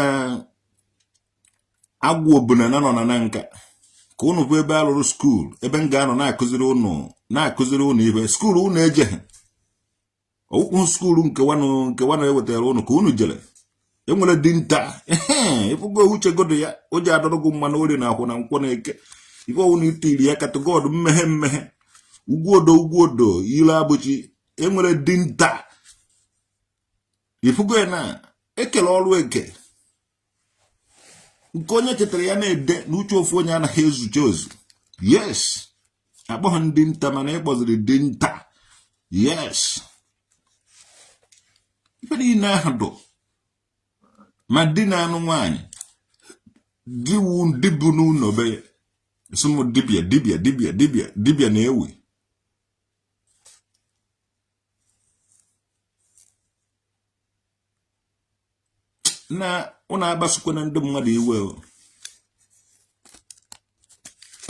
agwụ obuna na nọ na nka ka ụnụ bụ ebe alụrụ skuul ebe m ga-anọ na-akụziri ụnụ ibe skuul ụnụ ejeghị okwu skuul nkewanụ ewetara ụnụ ka ụnụ jere enwere dinta ịfụgo uche godo ya o ji adọrọgụ mmanụ ori na akwụ na nkwọ na eke ife ọwụna itiri ya katagod mmeghe ugwu odo ile abụchi enwere dinta ifugo na ekele ọrụ eke nke onye chetara ya na-ede n'uche ofu onye anaghị ezuche ozu yes akpọghị ndị nta mana ịkpọziri dinta yes ife niile ahụ dụ ma di na anụ nwaanyị diwu ndị bụ n'ụlọ be ya sụmụ dibịa na-ewi na ụnụ agbasokwana ndị mmadụ iwe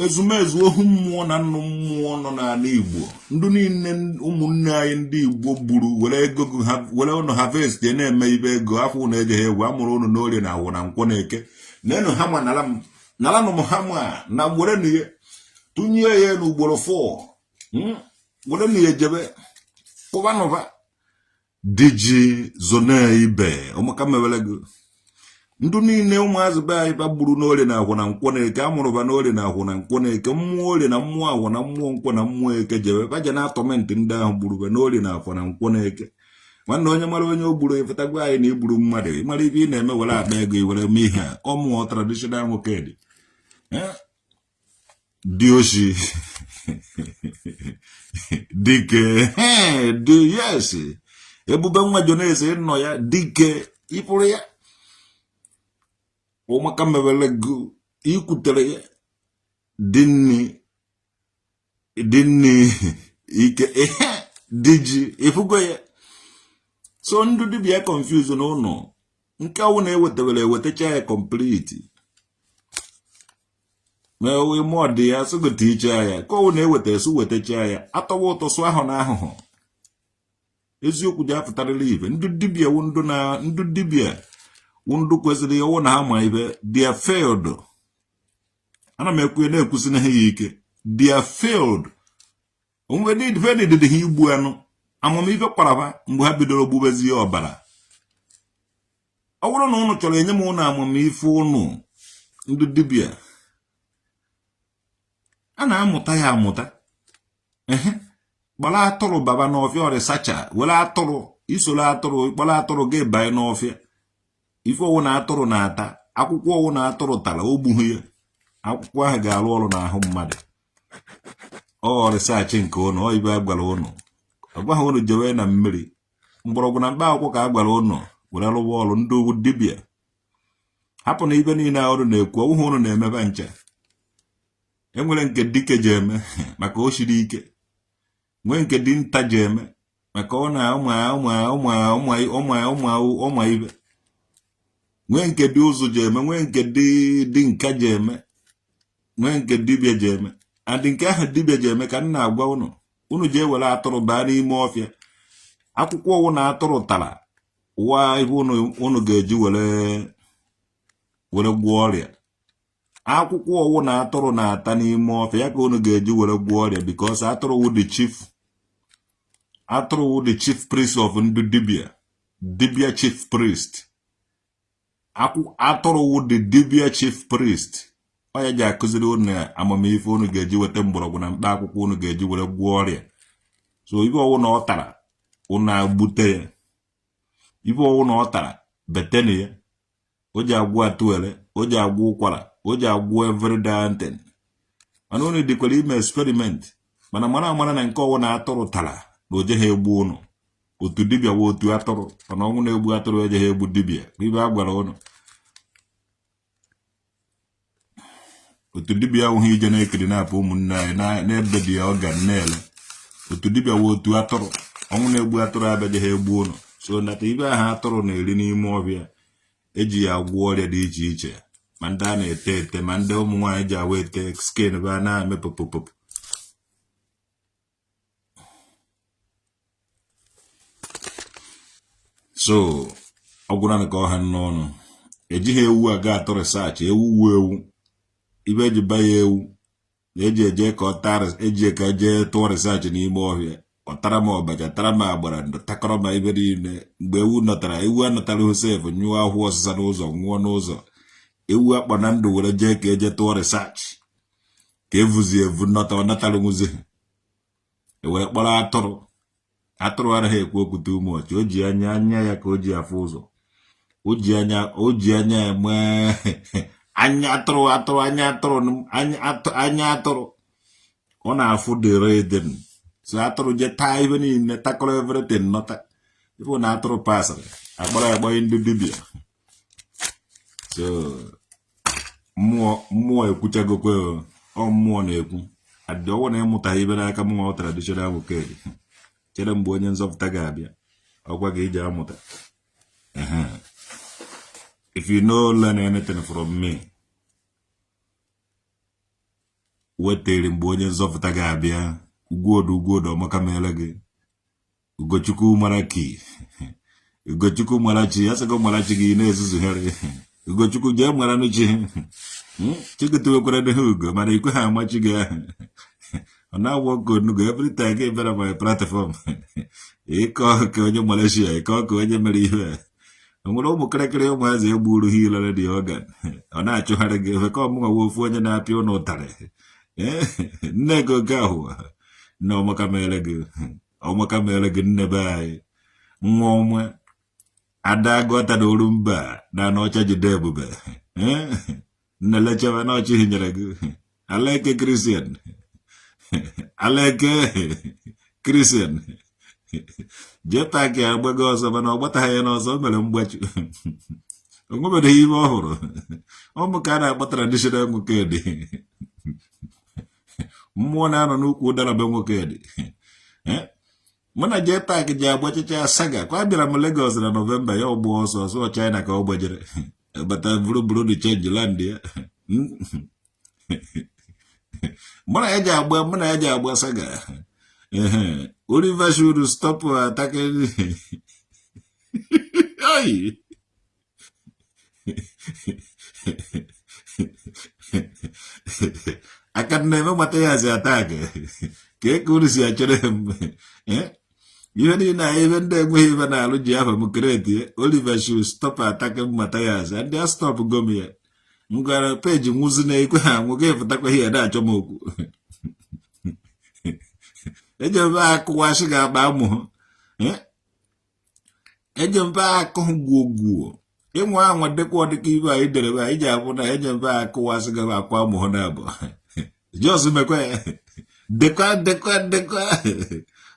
ezumezu ohu mmụọ na nnụ mmụọ nọ n'ala Igbo ndị niile ụmụnne anyị ndị Igbo gburu were ego were ụnụ harvest na-eme ibe ego afọ ụnụ ejeghị egwu amụrụ ụnụ n'orie na awụ na nkwọ na eke nenu ha ma nalanụ m ha ma na were na ihe tụnye ya n'ugboro 4 were na ejebe kpụbanụba diji zona ibe ụmụaka mewere go ndụ niile ụmụazị be anyị ba gburu n'orie na ahụ na nkwọ na eke amụrụ ba n'orie na ahụ na nkwọ na eke mmụọ orie na mmụọ ahụ na mmụọ nkwọ na mmụọ eke jebe baje na atọmentị ndị ahụ gburu be n'orie na ahụ na nkwọ na eke nwanne onye mara onye o gburu efetagwa anyị na igburu mmadụ ịmara ibe ị na-eme were akpa ego iwere mee ihe a ọmụọ tradishonal nwoke dị oshi dike dị yes ebube nwa Jonese nọ ya dike ịpụrụ ya ụmụaka mebele go ikwutere ya dinni ike diji ifugo ya so ndụ dibịa confuse n'ụlọ nke awụ na-ewetewere ewetacha ya complete ma owe mọdụ ya sụgote iche ya ka ọwụ na-eweta esu wetacha ya atọwa ụtọ sụ ahụ na ahụhụ eziokwu ji apụtarịla ibe ndụ dibịa wundụ kwesịrị ọwụ na ha ma ibe dia failed ana m ekwu na-ekwusi na ha ya ike dia failed onwe dịdị ha igbu anụ amamife kwaraba mgbe ha bidoro gbubezi ya ọbara ọ bụrụ na ụnụ chọrọ enye m ụnụ amamife ụnụ ndụ dibịa a na-amụta ya amụta gbara atụrụ baba n'ọfịa ọrịsacha were atụrụ isoro atụrụ gbara atụrụ ga banye n'ọfịa ife ọwụ na atụrụ na-ata akwụkwọ ọwụ na atụrụ tara o gbughi ya akwụkwọ ahụ ga-arụ ọrụ n'ahụ mmadụ ọ research nke ụnụ ọ ibe a gwara ụnụ ọgwaghị ụnụ jewe na mmiri mgbọrọgwụ na mkpa akwụkwọ ka a gwara ụnụ were rụwa ọrụ ndị ugwu dibịa hapụ na ibe niile ụnụ na-ekwu ọwụhụ ụnụ na-emebe ncha enwere nke dike ji eme maka o siri ike nwee nke dị nta ji eme maka ọ na ụmụ ibe nwee nke dị ụzụ ji eme nwee nke dị nka ji eme nwee nke dibịa ji eme adị nke ahụ dibịa ji eme ka m na-agwa unu ji ewere atụrụ baa n'ime ọfịa akwụkwọ ọwụ na atụrụ tara ụwa ibe unu ga-eji were gwọọ ọrịa akwụkwọ ọwụ na atụrụ na-ata n'ime ọfịa ya ka unu ga-eji were gwọọ ọrịa because atụrụ wụ the chief priest of ndị dibịa chief priest atụrụ wụ the dibịa chief priest Oya ji akụziri unu amamife unu ga-eji weta mgbọrọgwụ na mkpa akwụkwọ unu ga-eji were gwọọ ọrịa. So ife ọwụ na ọ tara unu agbute ya. Ife ọwụ na ọ tara beteni ya. O ji agwụ atụele, o ji agwụ ụkwara, o ji agwụ every damn thing. Mana unu dịkwara ime experiment. Mana mara na nke ọwụ na atụrụ tara na oje ha egbu unu. Otu dibịa wa otu atụrụ, mana ọnwụ na-egbu atụrụ eje ha egbu dibịa. Ibe a gwara unu. Otu dibịa ahụ ije na-ekiri na-apụ ụmụnne anyị na-ebe dị ya ọgan na-ele. Otu dibịa wa otu atụrụ, ọnwụ na-egbu atụrụ abịaje ha egbu unu. So nata ibe ahụ atụrụ na-eri n'ime ọbịa eji ya agwọ ọrịa dị iche iche. Ma ndị a na-ete ete, ma ndị ụmụ nwaanyị ji awa ete skin ba na-eme popopop. So ọ gwụra ka ọha n'ọnụ. Ejighị ewu aga atụ research, ewu ibe eji ba ya ewu eji eje ka ọ tara eji ka jee tụọ research n'ime ọhịa. Ọ tara ma ọbaja, tara ma agbara ndụ, takọrọ ma ibe niile. Mgbe ewu nọtara, ewu anọtara Josef nyụọ ahụ ọsịsa n'ụzọ, nwụọ n'ụzọ. Ewu akpa na ndụ were jee ka eje tụọ research. Ka evuzi evu nọta, ọ natara nwuzi. Ewere kpọrọ atụrụ. Atụrụ anaghị ekwu okwu too much. O ji anya ya ka o ji afụ ụzọ. O ji anya eme anya atụrụ. Ọ na-afụ the rhythm. So atụrụ je taa ibe niile, takọrọ everything nọta. Ibu na atụrụ pasịrị, agbara ya gbanye ndị dibịa. So mmụọ ekwuchagokwe, ọ mmụọ na-ekwu. Adị ọwụ na ịmụtaghị ibe n'aka mmụọ traditional nwoke. Chere mgbe onye nzọpụta ga-abịa, ọgwa gị ije amụta. If you know learn anything from me, wetere mgbe onye nzọpụta ga-abịa. Ugwodo ọmaka mere gị. Ugochukwu mara ki. Ugochukwu mara chi, ya sịgo mara chi gị na-ezuzugharị. Ugochukwu jee mara n'uchi. Chiketewekwara dị ha ugo, mana ikwe ha amachi gị ahụ. Ọ na-awụ ọkụ onugo every time gị bịara my platform. Ịkọ ka onye Malaysia, ịkọ ka onye mere ihe a. O nwere ụmụ kịrịkịrị ụmụazị egburu ha ilere dị ọgan. Ọ na-achụgharị gị efe ka ọmụnwa ofu onye na-apịa ụnụ ụtarị. Nne gị oge ahụ nne ọmaka mere gị nne be anyị. Nwa ọnwa ada agụta na oru mba na n'ọcha jide ebube. Nne lechawa na ọchị hinyere gị. Aleke Christian. Aleke Christian. Jetaki agbago ọzọ mana ọ gbataghị ya n'ọzọ mere mgbachi. O nwebeghị ihe ọhụrụ. Ụmụ ka a na-akpọ traditional nwoke dị. Mmụọ na-anọ n'ukwu ụdara be nwoke dị. Mụ na Jetaki ji agbachicha saga kwa bịara m Lagos na Novemba ya ọgbọ ọsọ China ka ọ gbajere. Bata buru dị change land ya. Mụ na ya ji agba saga. Oliver should stop attacking. I can never matter as an attack. Kekurusi actually. Even the way even I look you have a mukreti, Oliver should stop attacking Matthias and they stop Gomia. Ngara page Muzine, we gave Taka here that Jomoku. Ejemba kuwashiga bamu. Ejemba kongugu. Imwa dekwa dikiva idere ija abuna ejemba kuwashiga kwa muhonabo. Just mekwe. Dekwa.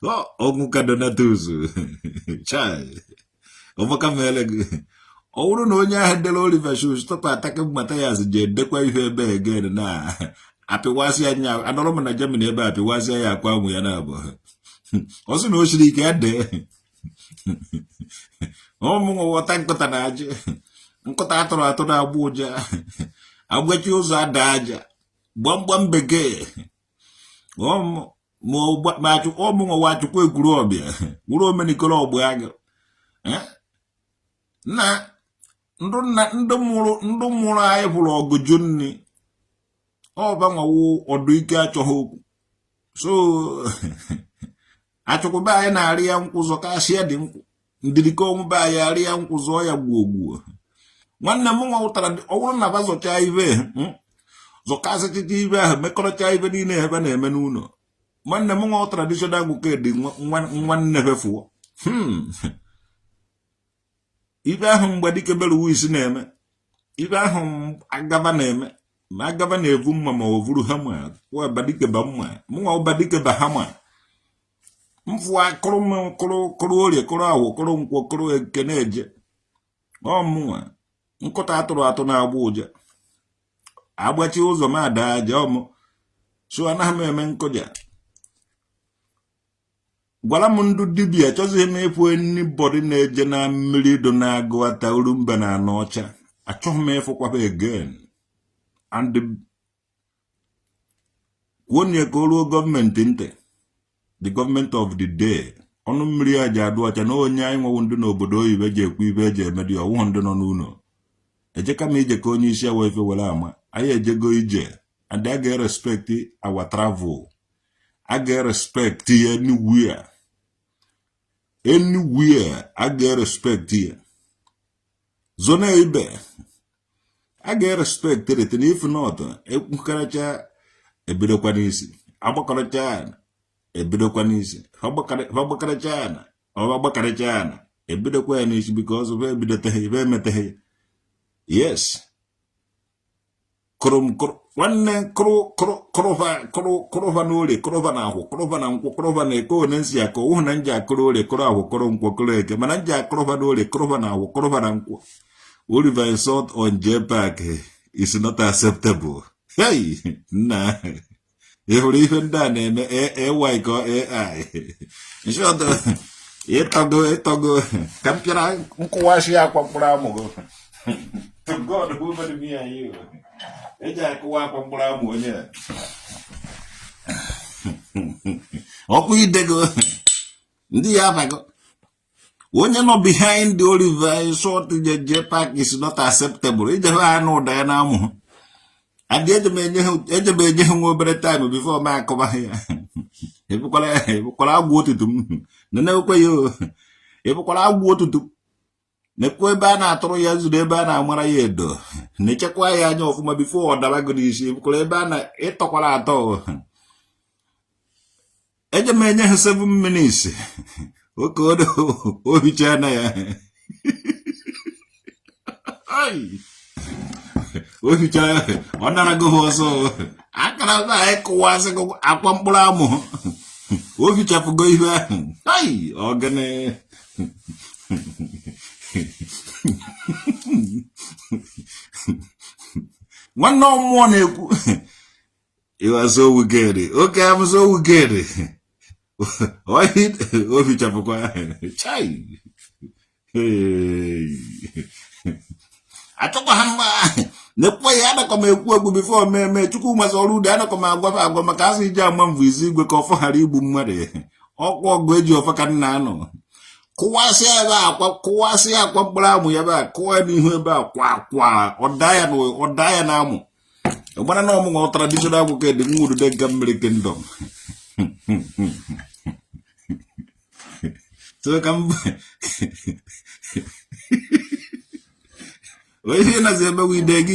Oh, omuka donatuzu. Chai. Omaka melegu. Ouru no nya hedelo Oliver should stop attacking Matthias je dekwa ife be again na. Apiwasi anya anọrọ na Germany ebe apiwasi ya akwa ụmụ ya na abụ. Osi na oshiri ike ade. Ụmụ nwata nkụta na aja. Nkụta atụrụ na agba ụja. Agbachi ụzọ ada aja. Gbamgbam bekee. Ụmụ nwa chukwu egwuru ọbịa. Wuru omenikọrọ ọgbụ agụ. Na ndụ mụrụ anyị hụrụ ọgụjụ nni. Ọ banwawo ọdụ ike achọghị okwu. So achọkwụba anyị na-arị ya nkwụzọ ka asịa dị nkwụ. Ndiriko onwụba anyị arị ya nkwụzọ ya gbuo. Nwanne m nwa ụtara ọwụrụ na bazọcha ive. zụkasị chichi ibe ahụ mekọrọcha ibe niile ebe na-eme n'ụlọ nwanne m nwa traditional agwụke dị nwanne fefuo ibe ahụ mgbe dike beruwis na-eme ibe ahụ agaba na-eme ma agaba na-evu mma ma o vuru hama kwa badike ba mma mụnwa badike ba hama mfụa kụrụ orie kụrụ awụ kụrụ nkwọ kụrụ ekene eje ọmụnwa nkụta atụrụ na-agba ụja agbachi ụzọ m ada aja ọmụ so anaghị m eme nkụja gwara m ndụ dibịa chọzighị m ịfụ anybody na-eje na mmiri do na-agụ ata urumba na anọ ọcha achọghị m ịfụkwaba again and kwonye ka o ruo gọọmenti ntị the government of the day ọnụ mmiri a ji adụ ọcha na onye anyị nwewu ndị n'obodo oyibo ji ekwu ibe eji emedi ọwụhụ ndị nọ n'ụlọ ejeka m ije ka onye isi awa efe were ama anyị ejego ije and a ga-respect our travel a ga-respect anywhere a ga-respect ya zona ibe a ga-respect it na if not ekwukaracha ebidokwa n'isi agbakọrọcha ebidokwa n'isi ọgbakọrọcha ebidokwa ya n'isi because of ebidoteghị ibe emeteghị yes nwanne kụrụva n'orie kụrụva na akwụ kụrụva na nkwụ kụrụva na eke one nsi aka ụhụ na nji akụrụ orie kụrụ akwụ kụrụ nkwụ kụrụ eke mana nji akụrụva n'orie kụrụva na akwụ kụrụva na nkwụ Oliver insult on J-Pack is not acceptable. Hey, nah. Ịhụrụ ihe ndị a na-eme AI ka AI. Nshọt ịtọgo ka m pịara nkụwashi akwa mkpụrụ amụ. To God who made me and you. Eji akụwa akwa mkpụrụ amụ onye. Ọkụ idego ndị ya abago. Onye nọ behind the Oliver short the J-Pack is not acceptable. Ije ha anụ ụda ya na amụ. And eje m enye ha nwa obere time before m akọba ya. Ebukwala agwụ otutu m. Nenekwe ya ebukwala agwụ otutu. Nekwe ebe a na-atụrụ ya zuru ebe a na-amara ya edo. Nechekwa ya anya ọfụma before ọ dabago n'isi. Ebukwala ebe a na-ịtọkwala atọ. Eje m enye ha 7 minutes. Oke o hichaa na ya. O hichaa ọ narago ọzọ. Akara na ịkụwasị akwa mkpụrụ amụ. O hichapụgo ihe ahụ. Ọgane. Nwanne ọmụọ na-ekwu. You are so wicked. Okay, I'm so wicked. O hichapụkwa. Chai. Achọkwa ha mma. Nekwa ya anakọ m ekwu egwu bifo mmemme Chukwu masị ọrụ ude anakọ m agwa maka asị iji ama mvụ izi igwe ka ọfọ ghara igbu mmadụ. Ọkwa ọgụ eji ọfọ ka nna anọ. Kụwasịa akwa mkpụrụ amụ ya ebe a kụwa n'ihu ebe a kwa ọda ya na amụ. Gbara na ọmụnwa traditional agwụ ka dị nwuru de Ndi Mmiri kingdom. So come Oye na zeme widegi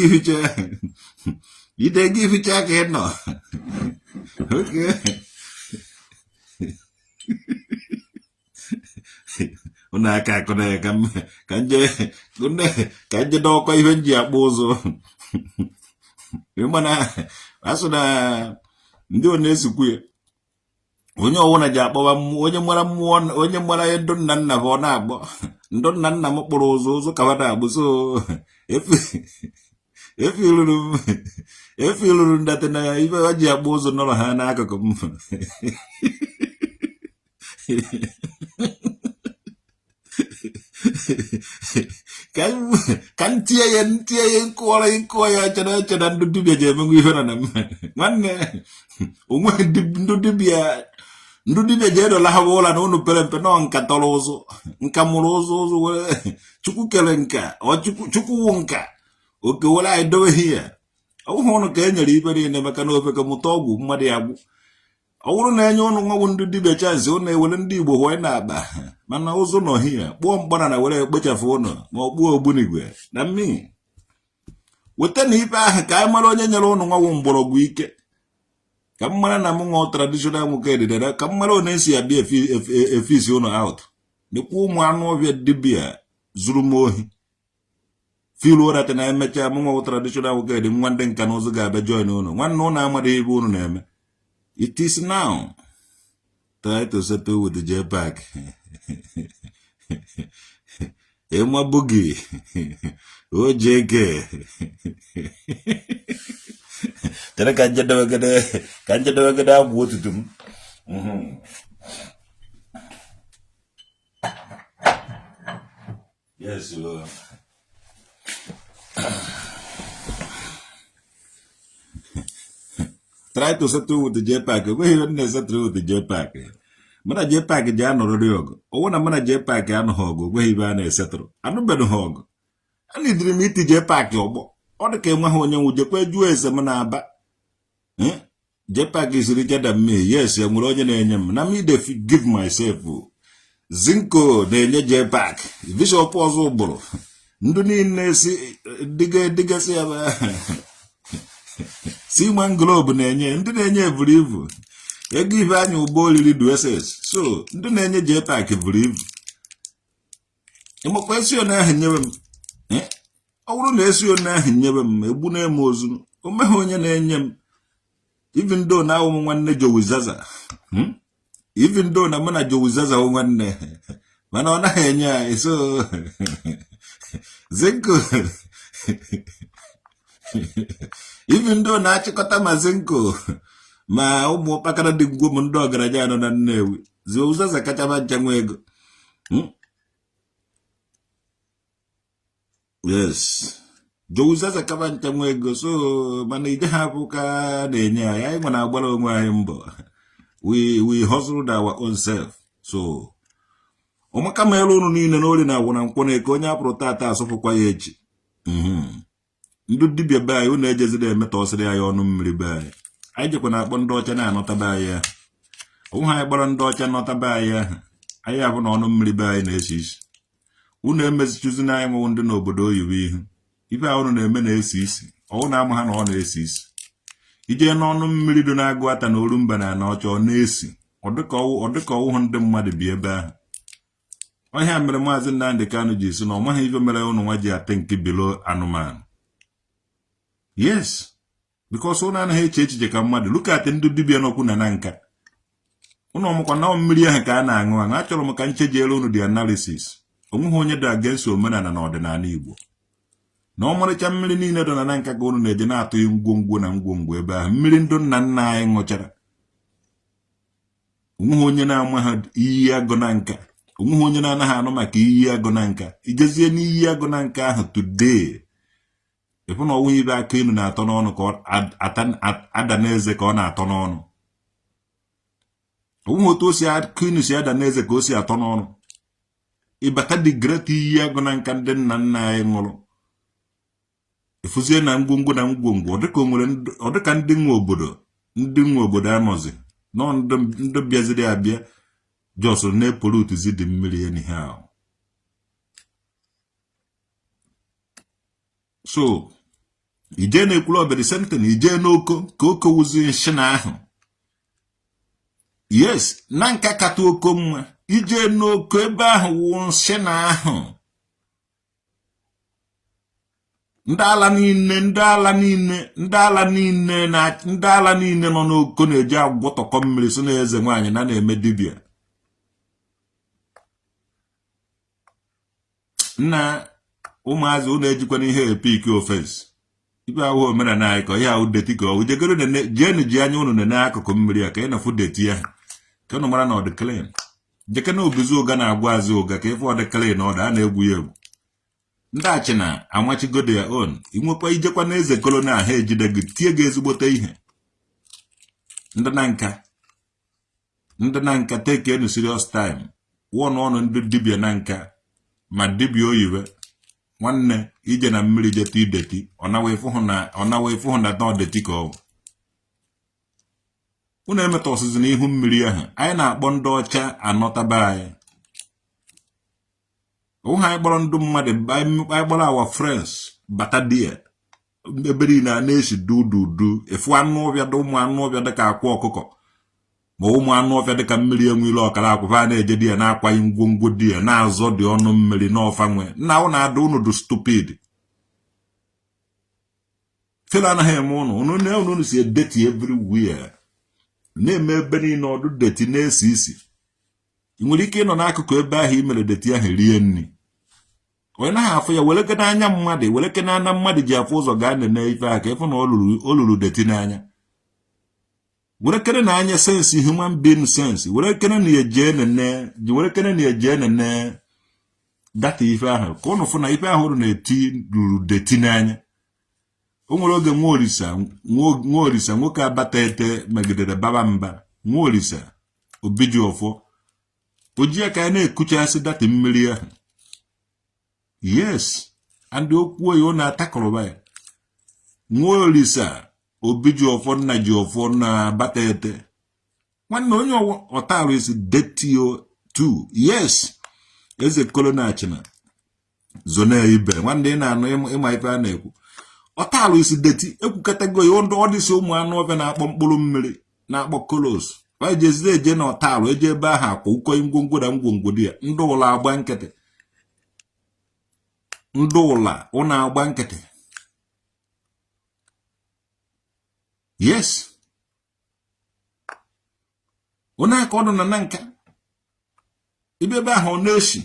ificha ka no. Okay. Una aka kone kanje doko ihe nji akpụ ụzọ. Mana asụna ndị ọ na-esukwu ya. Onye ọwụna ji akpọwa onye mara mmụọ onye mara ya ndụ nna nna ọ na-agbọ. Ndụ nna nna m kpụrụ ụzọ ka wada agbụ so efiluru ndate na ibe ọ ji akpụ ụzọ nọrọ ha n'akụkụ m. Ka ntie ya nkụọ ya chena ndụ dibịa ji emenwe ihe na m. Nwanne onwe ndụ dibịa ji edola ha ụla na unu pere mpe nọ nka tọrọ ụzụ nka mụrụ ụzụ were Chukwu kere nka Chukwu wụ nka oke were anyị doweghị ya. Ọwụhụ ụnụ ka e nyere ibe niile maka na ofe ka mụta ọgwụ mmadụ ya gbụ. Ọ bụrụ na enye ụnụ nwawu ndị dibịa chansị ụnụ ewere ndị Igbo hụọ na-akpa mana ụzụ nọ hia kpụọ mgbana na were ekpochafụ ụnụ ma ọ kpụọ ogbunigwe na mmiri weta na ife ahụ ka anyị mara onye nyere ụnụ nwa mgbọrọgwụ ike ka m mara na m nwa traditional nwoke ededere ka m mara onye si abịa efisi ụnụ out dịkwa ụmụ anụ ọbịa dibịa zuru m ohi filu ụrata na emechaa m nwa traditional nwoke dị nwa ndị nka na ụzụ ga-abịa join ụnụ nwanne ụnụ amadịghị ebe ụnụ na-eme. It is now try to settle with the JPAC. Emma Boogie. Oh, JK. Tell can't you do a good what to do? Yes, try to settle with the JPAC. We don't settle with the JPAC. Mana JPAC ja no riogo. O na mana JPAC anu hogo. We iba na settle. Anu bedu hogo. Ani diri mi ti JPAC ogbo. O de ke nwa ho onye wuje kwa ju ese mana aba. JPAC is richer than me. Yes, ya nwere onye na-enye m. Na me dey give myself. Zinco na-enye JPAC. Bishop ọzọ ụgboro. Ndu niile si diga si aba. Si man globe na-enye. Ndị na-enye buru ibu. Ego ife anya ụgbọ olili DSS. So, ndị na-enye JPAC buru ibu. Ịmakwa esi onye ahụ nyewe m. Ọ bụrụ na esi onye ahụ nyewe m, egbu na-eme ozu. O meghị onye na-enye m. Even though na ụmụ nwanne Jowizaza. Even though na mụ na Jowizaza ụmụ nwanne. Mana ọ naghị enye anyị. So, Zinco. Even though na achịkọta ma Zinco. Ma ụmụ ọkpakara dị ngwo m ndị ọgaranya nọ na Nnewi. Jowizaza kachaba ncha nwa ego. Yes. Jowizaza kaba ncha nwa ego. So, mana ide ha bụ ka na-enye anyị. Anyị nwere agbara onwe anyị mbọ. We hustled our own self. So, ụmụaka ma elu ụnụ niile n'oli na agwụ na nkwọ na eke onye apụrụ tata asụfụkwa ya echi. Ndị dibịa be anyị ụnụ ejezide emeta ọsịrị anyị ọnụ mmiri be anyị. Anyị jekwa na-akpọ ndị ọcha na-anọtaba anyị ahụ. Ụmụ anyị gbara ndị ọcha nọtaba anyị ahụ. Anyị abụ na ọnụ mmiri be anyị na-esi isi. Unu emezichuzi na anyị nwụ ndị n'obodo oyibo ihu. Ife ahụ na-eme na-esi isi. Ọwụ na-ama ha na ọ na-esi isi. Ije n'ọnụ mmiri dị na-agụ ata na Orumba na Ọcha ọ na-esi. Ọ dịka ọwụhụ ndị mmadụ bi ebe ahụ. Ọhịa mere Maazị Nnamdi Kanu ji si na ọ maghị ife mere ụnụ nwa ji ate nke bilo anụmanụ. Yes. Because ụnụ anaghị eche echiche ka mmadụ. Look at ndị dibịa n'okwu na nka. Ụnụ ọmụkwa na mmiri ahụ ka a na-aṅụ aṅụ. Achọrọ m ka nchejiere ụnụ dị analysis. Onweghị onye dị against omenala na ọdịnala Igbo. Na ọmarịcha mmiri niile dị na nka ka ụnụ na-eje na-atụghị ngwongwo na ngwongwo ebe ahụ. Mmiri ndị nna nna anyị ṅụchara. Onweghị onye na-ama ha iyi agụ na nka. Onweghị onye na-anaghị anụ maka iyi agụ na nka. Ijezie n'iyi agụ na nka ahụ today. Ịfụ na ọnwụ ibe aka inu na-atọ n'ọnụ ka ada n'eze ka ọ na-atọ n'ọnụ. Onweghị otu o si aka inu si ada n'eze ka o si atọ n'ọnụ. Ịbata dị great iyi agụ na nka ndị nna nna anyị ṅụrụ. Efuzie na ngwongwo na ngwongwo ọ dịka ndị nwe obodo anọzi nọ ndị bịaziri abịa jọsụrụ na-epolutizi dị mmiri anyhow. So, ije na-ekwuru obere senten ije n'oko ka oko wuzi nshi na ahụ. Yes, na nka kata oko mma ije n'oko ebe ahụ wụ nshi na ahụ. Ndị ala niile nọ n'oko na-eji agwọtọkọ mmiri so na eze nwaanyị na-eme dibịa. Nna ụmụazị ụnụ ejikwana ihe epik ofensi. Ibe ahụ omenala anyị ka ihe ahụ deti ka ọ jegoro jeenu ji anya ụnụ na akụkụ mmiri a ka ị na-afụ deti ya ka ụnụ mara na ọ dị clean. Jeke na obizi ụga na-agwa azị ụga ka ịfụ ọ dị clean ọ da a na-egwu ya egwu. Ndị achịna amachigo their own. Inwekwa ijekwa na eze kolonial ha ejide gị tie gị ezigbote ihe. Ndị na nka take any serious time. Ọnụ ndị dibịa na nka ma dibịa oyiwe nwanne ije na mmiri jeta ideti ọ nawa ịfụ na ọ deti ka ọ bụ. Unu emeta ọsịsị n'ihu mmiri ahụ anyị na-akpọ ndị ọcha anọtaba anyị. Ụha anyị gbọrọ ndị mmadụ anyị gbọrọ our friends bata die eberi na na-esi du efu anụ ọbịa dị ụmụ anụ ọbịa dịka akwa ọkụkọ ma ụmụ anụ ọbịa dịka mmiri enwere ọkara akwụfa na-eje di ya na-akwaghị ngwongwo di ya na-azọ dị ọnụ mmiri n'ọfa nwe nna ụnụ ada ụnụ dị stupid fela anaghị eme ụnụ si edeti everywhere na-eme ebe niile ọdụ deti na-esi isi ị nwere ike ịnọ n'akụkụ ebe ahụ imere deti ahụ rie nri onye naghị afụ ya were ke n'anya mmadụ were ke n'anya mmadụ ji afụ ụzọ gaa nene ife aka ịfụ na o luru deti n'anya were kene na anya sense human being sense were kene na eje nene data ife ahụ ka ụnụ fụ na ife ahụ na-eti ruru deti n'anya o nwere oge nwa orisa nwoke abata ete megidere baba mba nwa orisa obiji ọfọ oji ya ka ya na-ekuchasị data mmiri ahụ yes and okwu oyi ọ na-atakọrọba ya nwa orisa obiji ọfọ nna ji ọfọ na bata ete nwanne onye ọtarụ isi detio 2 yes eze kolonachina zona ibe nwanne ị na-anụ ịma ife a na-ekwu ọtarụ isi deti ekwukatago ya ọ dịsị ụmụ anụ ọbịa na-akpọ mkpụrụ mmiri na-akpọ kolos ejezide eje na ọtarụ eje ebe ahụ akwa ụkọ ngwongwo na ngwongwo dị ya ndị ụlọ agba nkịtị ndị ụlọ ụnụ agba nkịtị yes ụnụ aka ọdụ na nka ibe ebe ahụ ọ na-eshi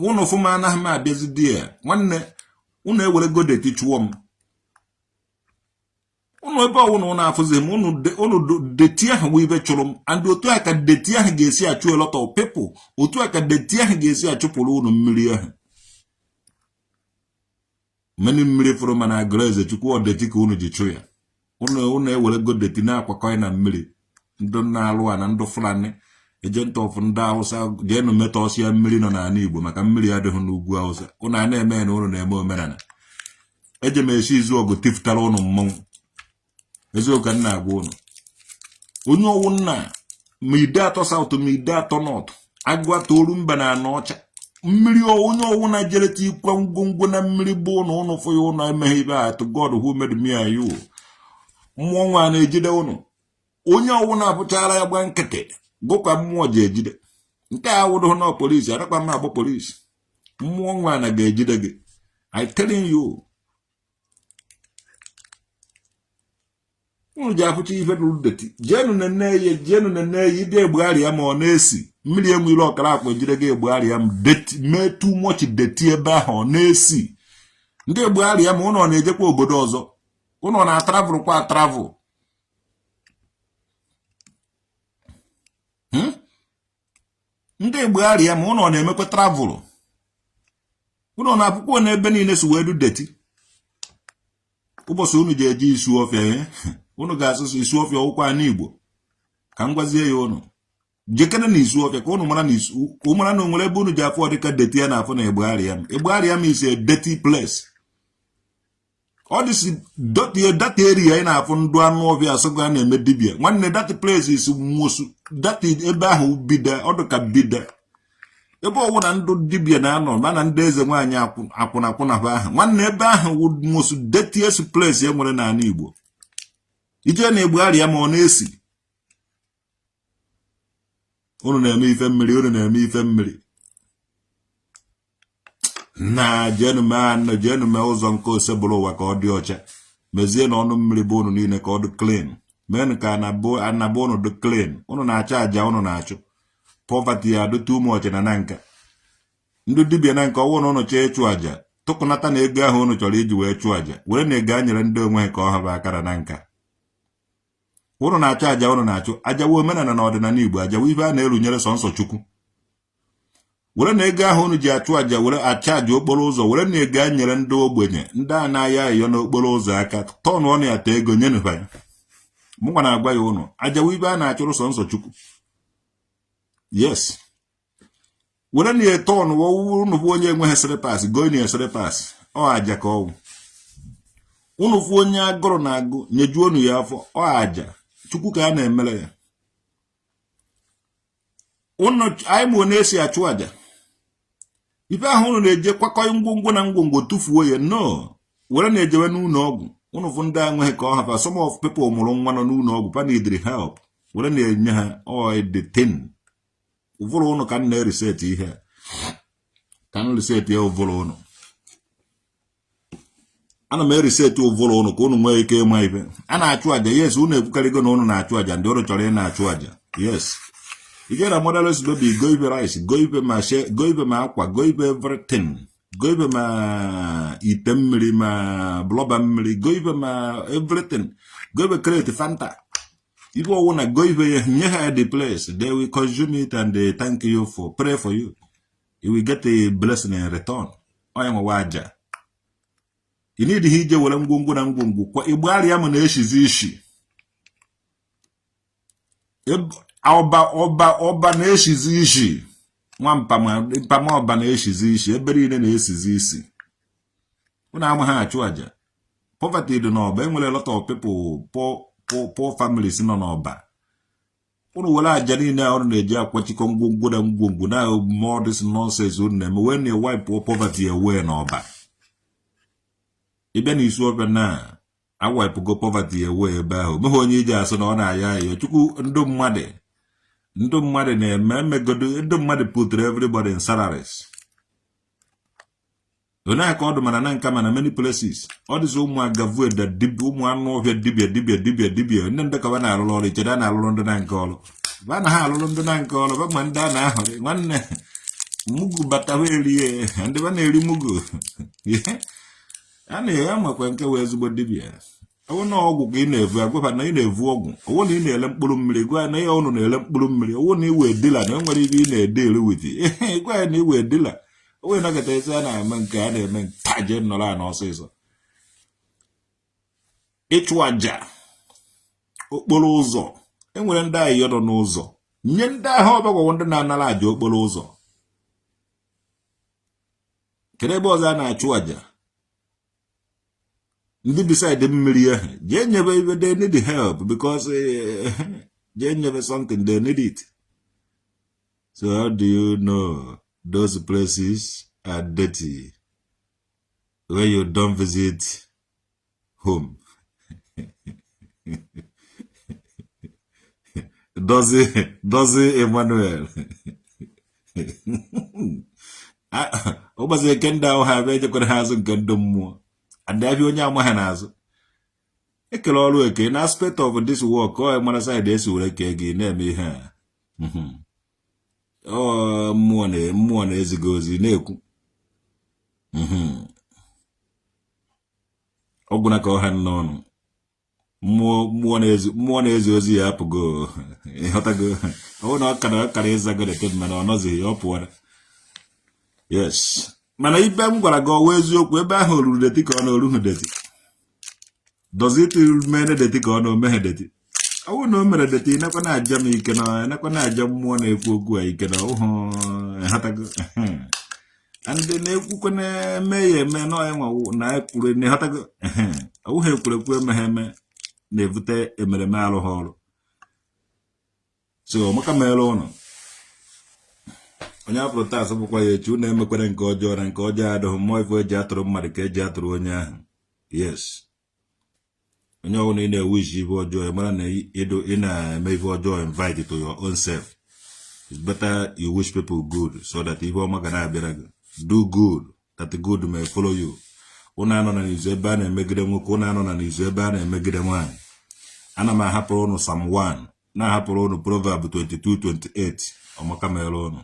ụnụ fụma anaghị m abịazi di ya nwanne ụnụ ewere godeti chụọ m ụnụ ebe ọwụna ụnụ afụzi m ụnụ deti ahụ bụ ibe chụrụ m and otu a ka deti ahụ ga-esi achụ a lot of people otu a ka deti ahụ ga-esi achụpụrụ ụnụ mmiri ahụ meni mmiri fụrụ mana agreze chukwu ọdeti ka ụnụ ji chụ ya ụnụ ewere godeti na-akwakọ na mmiri ndị na-alụ a na ndị Fulani ejent of ndị Hausa jeenụ meta ọsịa mmiri nọ n'ala Igbo maka mmiri adịghị n'ugwu Hausa ụnụ a na-eme na ụnụ na-eme omenala eje m esi izu ọgụ tifutara ụnụ mmọnwụ eziokwu ka nna agwa ụnụ onye ọwụ nna ma ide atọ South ma ide atọ North agụ atọ oru mba na anọ ọcha mmiri onye ọwụ na jereta ikwa ngwongwo na mmiri bụ ụnụ fụ ya ụnụ emeghị ibe a to God who made me and you mmụọ nwa na-ejide ụnụ onye ọwụ na-apụchara ya gba nkịtị gụkwa mmụọ ji ejide nke a wụdụ na polisi adakwa m agbọ polisi mmụọ nwa na ga-ejide gị I telling you ụnụ ji afụcha ife ruru deti jenu nene ya ide egbugharị ya ma ọ na-esi mmiri enwere ọkara akpa ejide gị egbugharị ya m mee too much deti ebe ahụ ọ na-esi ndị egbugharị ya ma ụnụ na-ejekwa obodo ọzọ ụnụ na-atravel kwa travel ndị egbugharị ya ma ụnụ na-emekwa travel ụnụ na-apụkwa n'ebe niile si wee du deti ụbọchị ụnụ ji eje isu ọfịa ụnụ ga-asụsụ isu ọfịa ụkwa n'Igbo ka m gwazie ya ụnụ jekere na isu ọfịa ka ụnụ mara na onwere ebe ụnụ ji afọ dịka deti ya na-afọ na egbugharị m is a dirty place ọ dịsị data area ị na-afụ ndụ anụ ọbịa asọgọ a na-eme dibia nwanne data place is mosu data ebe ahụ bida ọ dịka bida ebe ọwụ na ndụ dibia na-anọ mana ndị eze nwaanyị akwụnakwụna ahụ nwanne ebe ahụ wụ mosu dirtiest place e nwere n'ala Igbo ije na-egbugharị ya ma ọ na-esi unu na-eme ife mmiri na jenu mee ụzọ nke ose bụrụ ụwa ka ọ dị ọcha mezie na ọnụ mmiri bụ unu niile ka ọ dị clean meenụ ka anabụ unu dị clean unu na-achọ aja unu na-achụ poverty ya dị too much na nka ndị dibịa na nka ọwụ na unu chọọ ịchụ aja tụkụnata na ego ahụ unu chọrọ iji wee chụọ aja were na ego anyere ndị onwe ka ọ haba akara na nka unu na-achọ aja unu na-achụ aja wee omenala na ọdịnala Igbo aja wee ife a na-erunyere sọnsọ Chukwu were na ego ahụ unu ji achụ aja were acha aja okporo ụzọ were na ego anyere ndị ogbenye ndị a na-aya ayọ n'okporo ụzọ aka tọnụ ọnụ ya ta ego nyenụba ya mụnwa na-agwa ya ụnụ aja wee ife a na-achụrụ sọnsọ Chukwu yes were na tọnụ unu bụ onye enweghị slippers goyi na slippers ọ aja ka ọwụ unu fụ onye agụrụ na-agụ nyejuo unu ya afọ ọ aja Chukwu ka a na-emere ya unu anyị mụ na-esi achụ aja ife ahụ unu na-eje kwakọ ngwongwo na ngwongwo tụfuo ya no were na-ejewe n'ụlọ ọgwụ unu fu ndị anweghị ka ọ hafa some of people mụrụ nwa nọ n'ụlọ ọgwụ pa needri help were na-enye ha the thing ụvụrụ unu ka m na-reset ihe ka m reset ya ụvụrụ unu ana m reset ụvụrụ unu ka unu nwee ike ịma ibe a na-achụ aja yes unu ekwukarịgo na unu na-achụ aja ndị ọrụ chọrọ ị na-achụ aja yes you get a motherless baby go ibe rice go ibe ma go ibe ma akwa go ibe everything go ibe ma ite mmiri ma blọba mmiri go ibe ma everything go ibe create fanta ibe ọwụ na go ibe ya nye ha the place they will consume it and they thank you for pray for you you will get a blessing in return onye nwe aja you need ije were ngwongwo na ngwongwo kwa igbari ya m na-eshizi ishi ọba na-eshizi ishi nwa mpama ọba na-eshizi ishi ebe niile na-esizi isi unu ama ha achụ aja poverty dị n'ọba enwere a lot of people poor families nọ n'ọba unu were aja niile a unu na-eji akwachikọ ngwongwo na ngwongwo na all this nonsense unu na-eme when you wipe poverty away n'ọba ịbịa n'isi ọbịa na awipụgo poverty away ebe ahụ mehe onye iji asụ na ọ na-aya ya chukwu ndị mmadụ na-eme megodo ndị mmadụ putara everybody in salaries onye ka ọ dị mana na nka mana many places ọ dịzi ụmụ agavu eda dibia ụmụ anụ ọhịa dibia ndị ndekọba na-alụrụ ọrụ icheda na-alụrụ ndị na nke ọrụ ba na ha alụrụ ndị na nke ọrụ ba ma ndị a na-ahụrị nwanne mugu batawa erie ndị ba na-eri mugu a na-enye makwa nke wee ezigbo dibia ọwụ na ọgwụ ka ị na-evu agwaba na ị na-evu ọgwụ ọwụ na ị na-ele mkpụrụ mmiri gwa na ihe ọnụ na-ele mkpụrụ mmiri ọwụ na iwe dila na enwere ibe ị na-ede eri witi gwa ya na iwe dila onwe nakọta ezi a na-eme nke a na-eme ntaje nọrọ a n'ọsịsọ ịchụ aja okporo ụzọ enwere ndị ahụ nọ n'ụzọ nye ndị ahụ ọbagwọ ndị na-anara aja okporo ụzọ kedu ebe ọzọ a na-achụ aja ndị beside mmiri ahụ jee nyebe ibe they need help because jee nyebe something they need it. So how do you know those places are dirty when you don't visit home? Does it Emmanuel? Obaze kenda o have eje kwere hazu nke ndo mmụọ adabi onye amaghị n'azụ ekele ọrụ eke na aspect of this work o mara side esi were ke gị na-eme ihe a mmụọ na-ezigo ozi na-ekwu ọgwụ na ka ọha n'ọnụ mmụọ na-ezi ozi ya apụgo ịghọtago ọ na ọkara ịzago dete mana ọ nọzighị ọ pụọ. Yes, mana ibe m gwara gị ọwa eziokwu ebe ahụ oluru deti ka ọ na oruhu deti dozi itu mere deti ka ọ na omeghe deti ọwụ na o mere deti nakwa na-aja m ike na nakwa na-aja mmụọ na-ekwu okwu a ike na ụhụ ịghọtago ndị na-ekwukwe na-eme ya eme na ọya nwa na ekwuru na ịghọtago ọwụ ha ekwerekwu emeghe eme na-evute emereme alụ ha ọrụ so maka mere ụnụ onye apụrụ taa asọpụkwa ya echi unu emekwere nke ọjọọ na nke ọjọọ adịghị mmụọ ife eji atụrụ mmadụ ka eji atụrụ onye ahụ. Yes, onye ọbụla ị na-ewish ife ọjọọ ya mara na ị na-eme ife ọjọọ invite to your own self. It's better you wish people good so that ife ọma ga na-abịara gị. Do good that the good may follow you. Unu anọ na n'izu ebe a na-emegide nwoke, unu anọ na n'izu ebe a na-emegide nwaanyị. Ana m ahapụrụ unu Psalm 1 na-ahapụrụ unu Proverb 22:28 ọmaka mere unu.